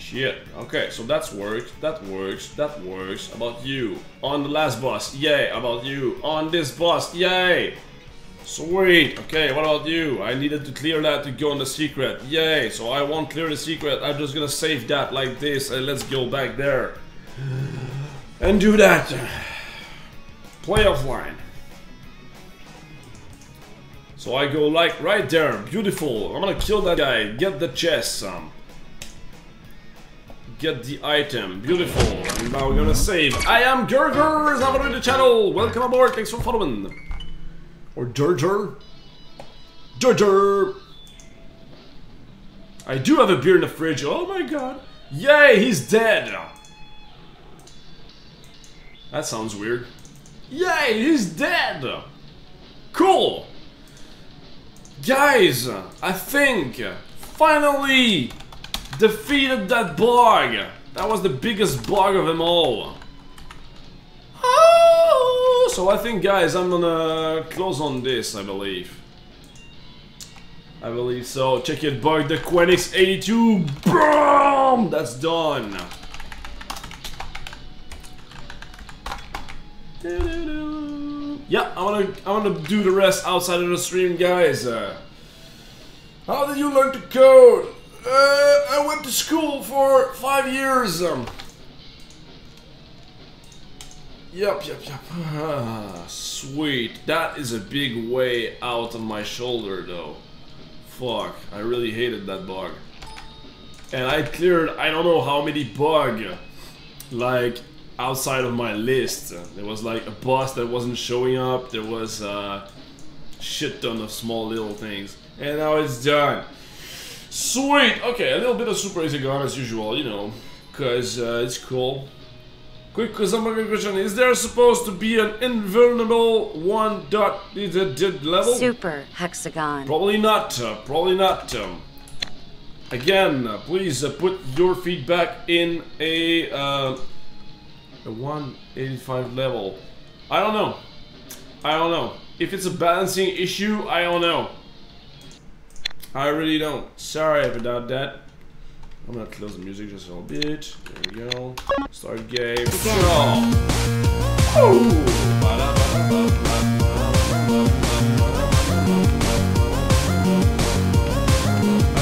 Shit. Okay, so that's works. That works. That works. About you on the last boss. Yay. About you on this boss. Yay. Sweet. Okay, what about you? I needed to clear that to go on the secret. Yay. So I won't clear the secret. I'm just gonna save that like this, and let's go back there and do that. Play offline. So I go like right there. Beautiful. I'm gonna kill that guy. Get the chest. Get the item. Beautiful. And now we're gonna save. I am Gerger. Is not on the channel. Welcome aboard. Thanks for following. Or Gerger. Gerger. I do have a beer in the fridge. Oh my god. Yay, he's dead. That sounds weird. Yay, he's dead. Cool. Guys, I think finally defeated that bug. That was the biggest bug of them all. Oh, so I think, guys, I'm gonna close on this, I believe. I believe so. Check it, bug the Quenix 82. Boom! That's done. yeah, I'm gonna do the rest outside of the stream, guys. How did you learn to code? I went to school for 5 years. Yep. Sweet. That is a big way out on my shoulder, though. Fuck, I really hated that bug. And I cleared, I don't know how many bugs, like, outside of my list. There was like a boss that wasn't showing up, there was a shit ton of small little things. And now it's done. Sweet! Okay, a little bit of Super Easy Gun as usual, you know, because it's cool. Quick question, is there supposed to be an invulnerable level? Super Hexagon. Probably not, probably not. Again, please put your feedback in a 185 level. I don't know. If it's a balancing issue, I don't know. I really don't. Sorry about that. I'm gonna close the music just a little bit. There we go. Start game. I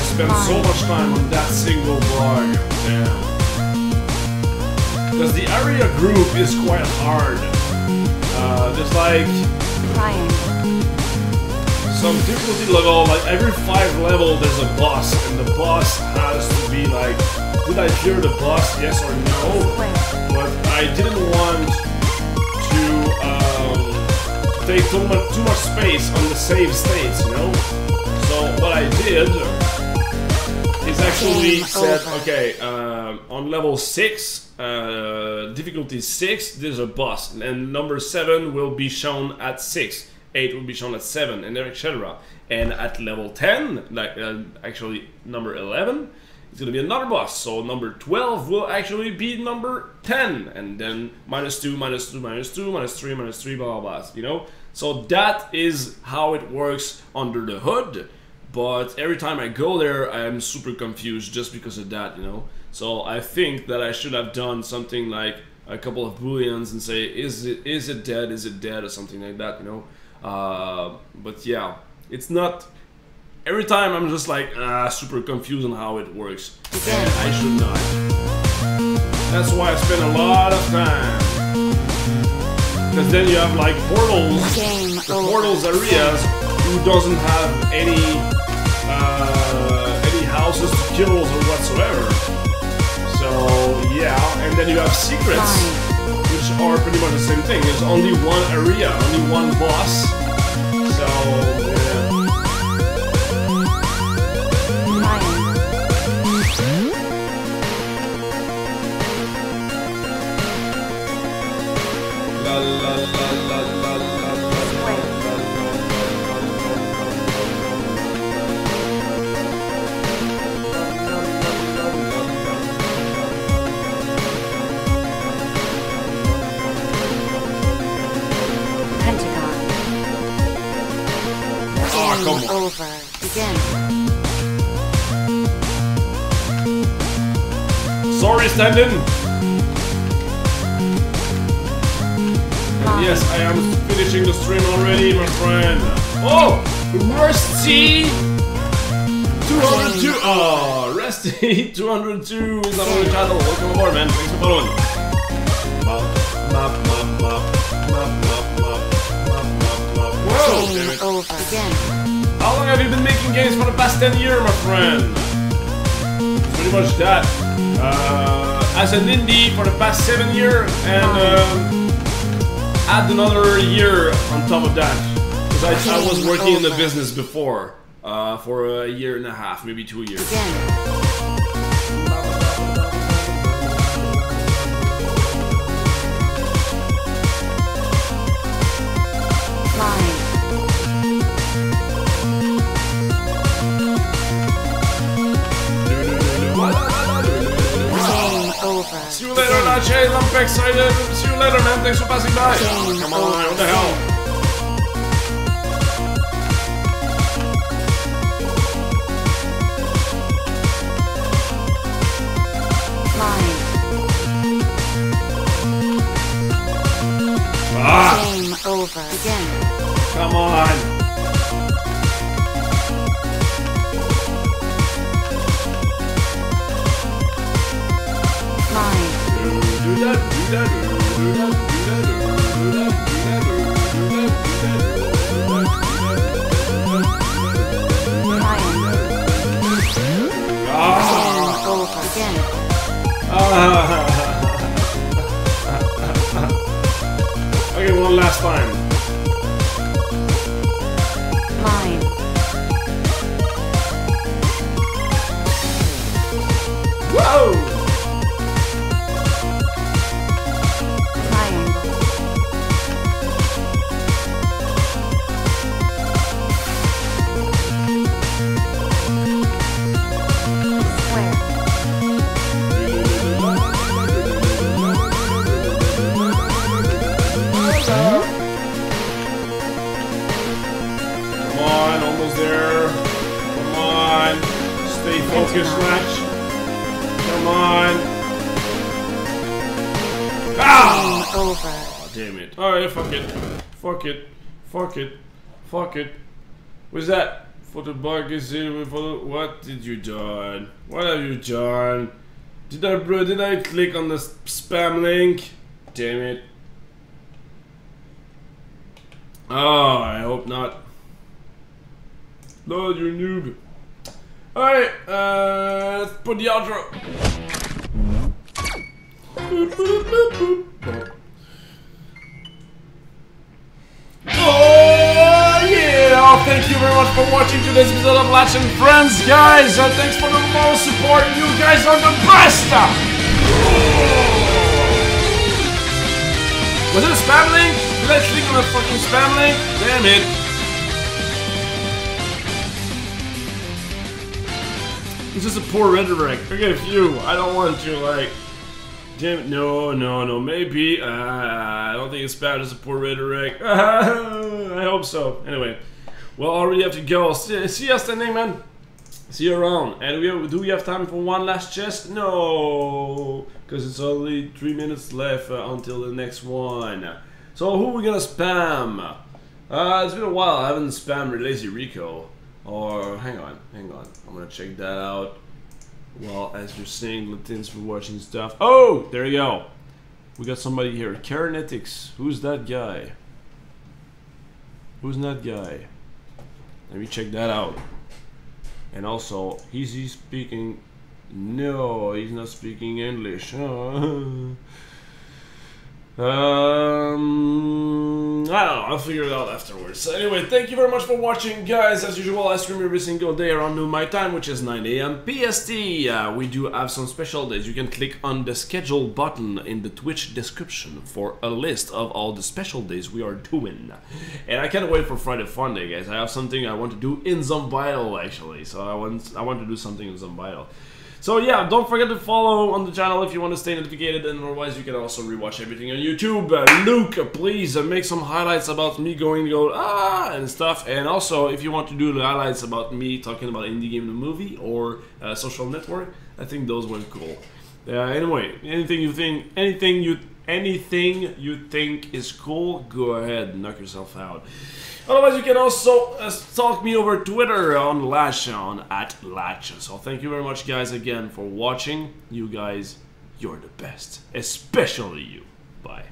spent so much time on that single blog. Damn. Because the area group is quite hard. There's like some difficulty level, like every 5 level there's a boss, and the boss has to be like, did I clear the boss, yes or no? But I didn't want to take too much space on the save states, you know? So what I did is actually said, okay, on level 6, difficulty 6, there's a boss, and number 7 will be shown at 6. 8 will be shown at 7, and etc. And at level 10, like actually number 11, it's gonna be another boss. So number 12 will actually be number 10, and then -2, -2, -2, -3, -3, blah blah blah. You know. So that is how it works under the hood. But every time I go there, I am super confused just because of that. You know. So I think that I should have done something like a couple of booleans and say, is it dead? Is it dead? Or something like that. You know. But yeah, it's not. Every time I'm just like super confused on how it works, and I should not. That's why I spend a lot of time. Because then you have like portals, the portals areas who doesn't have any houses to kill or whatsoever. So yeah, and then you have secrets, which are pretty much the same thing. There's only one area, only one boss. So yeah. La la la la la la la. Over. Begin. Sorry, stand-in. Yes, I am finishing the stream already, my friend. Oh, Rusty 202. Oh, Rusty 202 is not on the channel. Welcome aboard, man. Thanks for following. Whoa, damn it. Over. Again. How long have you been making games for the past 10 years, my friend? Pretty much that. As an indie for the past 7 years, and add another year on top of that. Because I was working in the business before, for a year and a half, maybe 2 years. See you later, Nache. I'm excited. See you later, man. Thanks for passing by. Oh, come on, what the hell? Game over. over. Begin. Come on. Line. Over. Begin. Okay, one last time. Line. Whoa! Triangle. Square. Come on, almost there. Come on. Stay focused, Latch. Come on. Ah! Over. Oh, damn it. Alright, fuck it. Fuck it. Fuck it. Fuck it. What's that? For the bug is in for the, what did you done? What have you done? Did I click on the spam link? Damn it. Oh, I hope not. Lord, you're noob. Alright, let's put the outro. Oh yeah! Oh, thank you very much for watching today's episode of Latch and Friends, guys. Thanks for the most support. You guys are the best. Was it a spam link? Did I click on a fucking spam link? Damn it! It's just a poor rhetoric. Forget a few. I don't want to like. Damn it! No. Maybe. I don't think it's spam. It's a poor rhetoric. I hope so. Anyway, well, I already have to go. See you standing, man. See you around. And do we have time for one last chest? No, because it's only 3 minutes left until the next one. So who are we gonna spam? It's been a while. I haven't spammed Lazy Rico. Or hang on. I'm gonna check that out. Well, as you're saying, thanks for watching stuff. Oh, there you go. We got somebody here. Karenetics. Who's that guy? Who's that guy? Let me check that out. And also, is he speaking? No, he's not speaking English. I don't know, I'll figure it out afterwards. So anyway, thank you very much for watching, guys. As usual, I stream every single day around noon my time, which is 9 AM PST. We do have some special days. You can click on the schedule button in the Twitch description for a list of all the special days we are doing. And I can't wait for Friday Fun Day, guys. I have something I want to do in Zombital, actually. So I want to do something in Zombital. So yeah, don't forget to follow on the channel if you want to stay notified, and otherwise you can also rewatch everything on YouTube. Luke, please make some highlights about me going to go and stuff, and also if you want to do the highlights about me talking about indie game the movie or social network, I think those were cool. Anyway, anything you think is cool, go ahead and knock yourself out. Otherwise, you can also stalk me over Twitter on Latch, on @Latch. So thank you very much, guys, again for watching. You guys, you're the best. Especially you. Bye.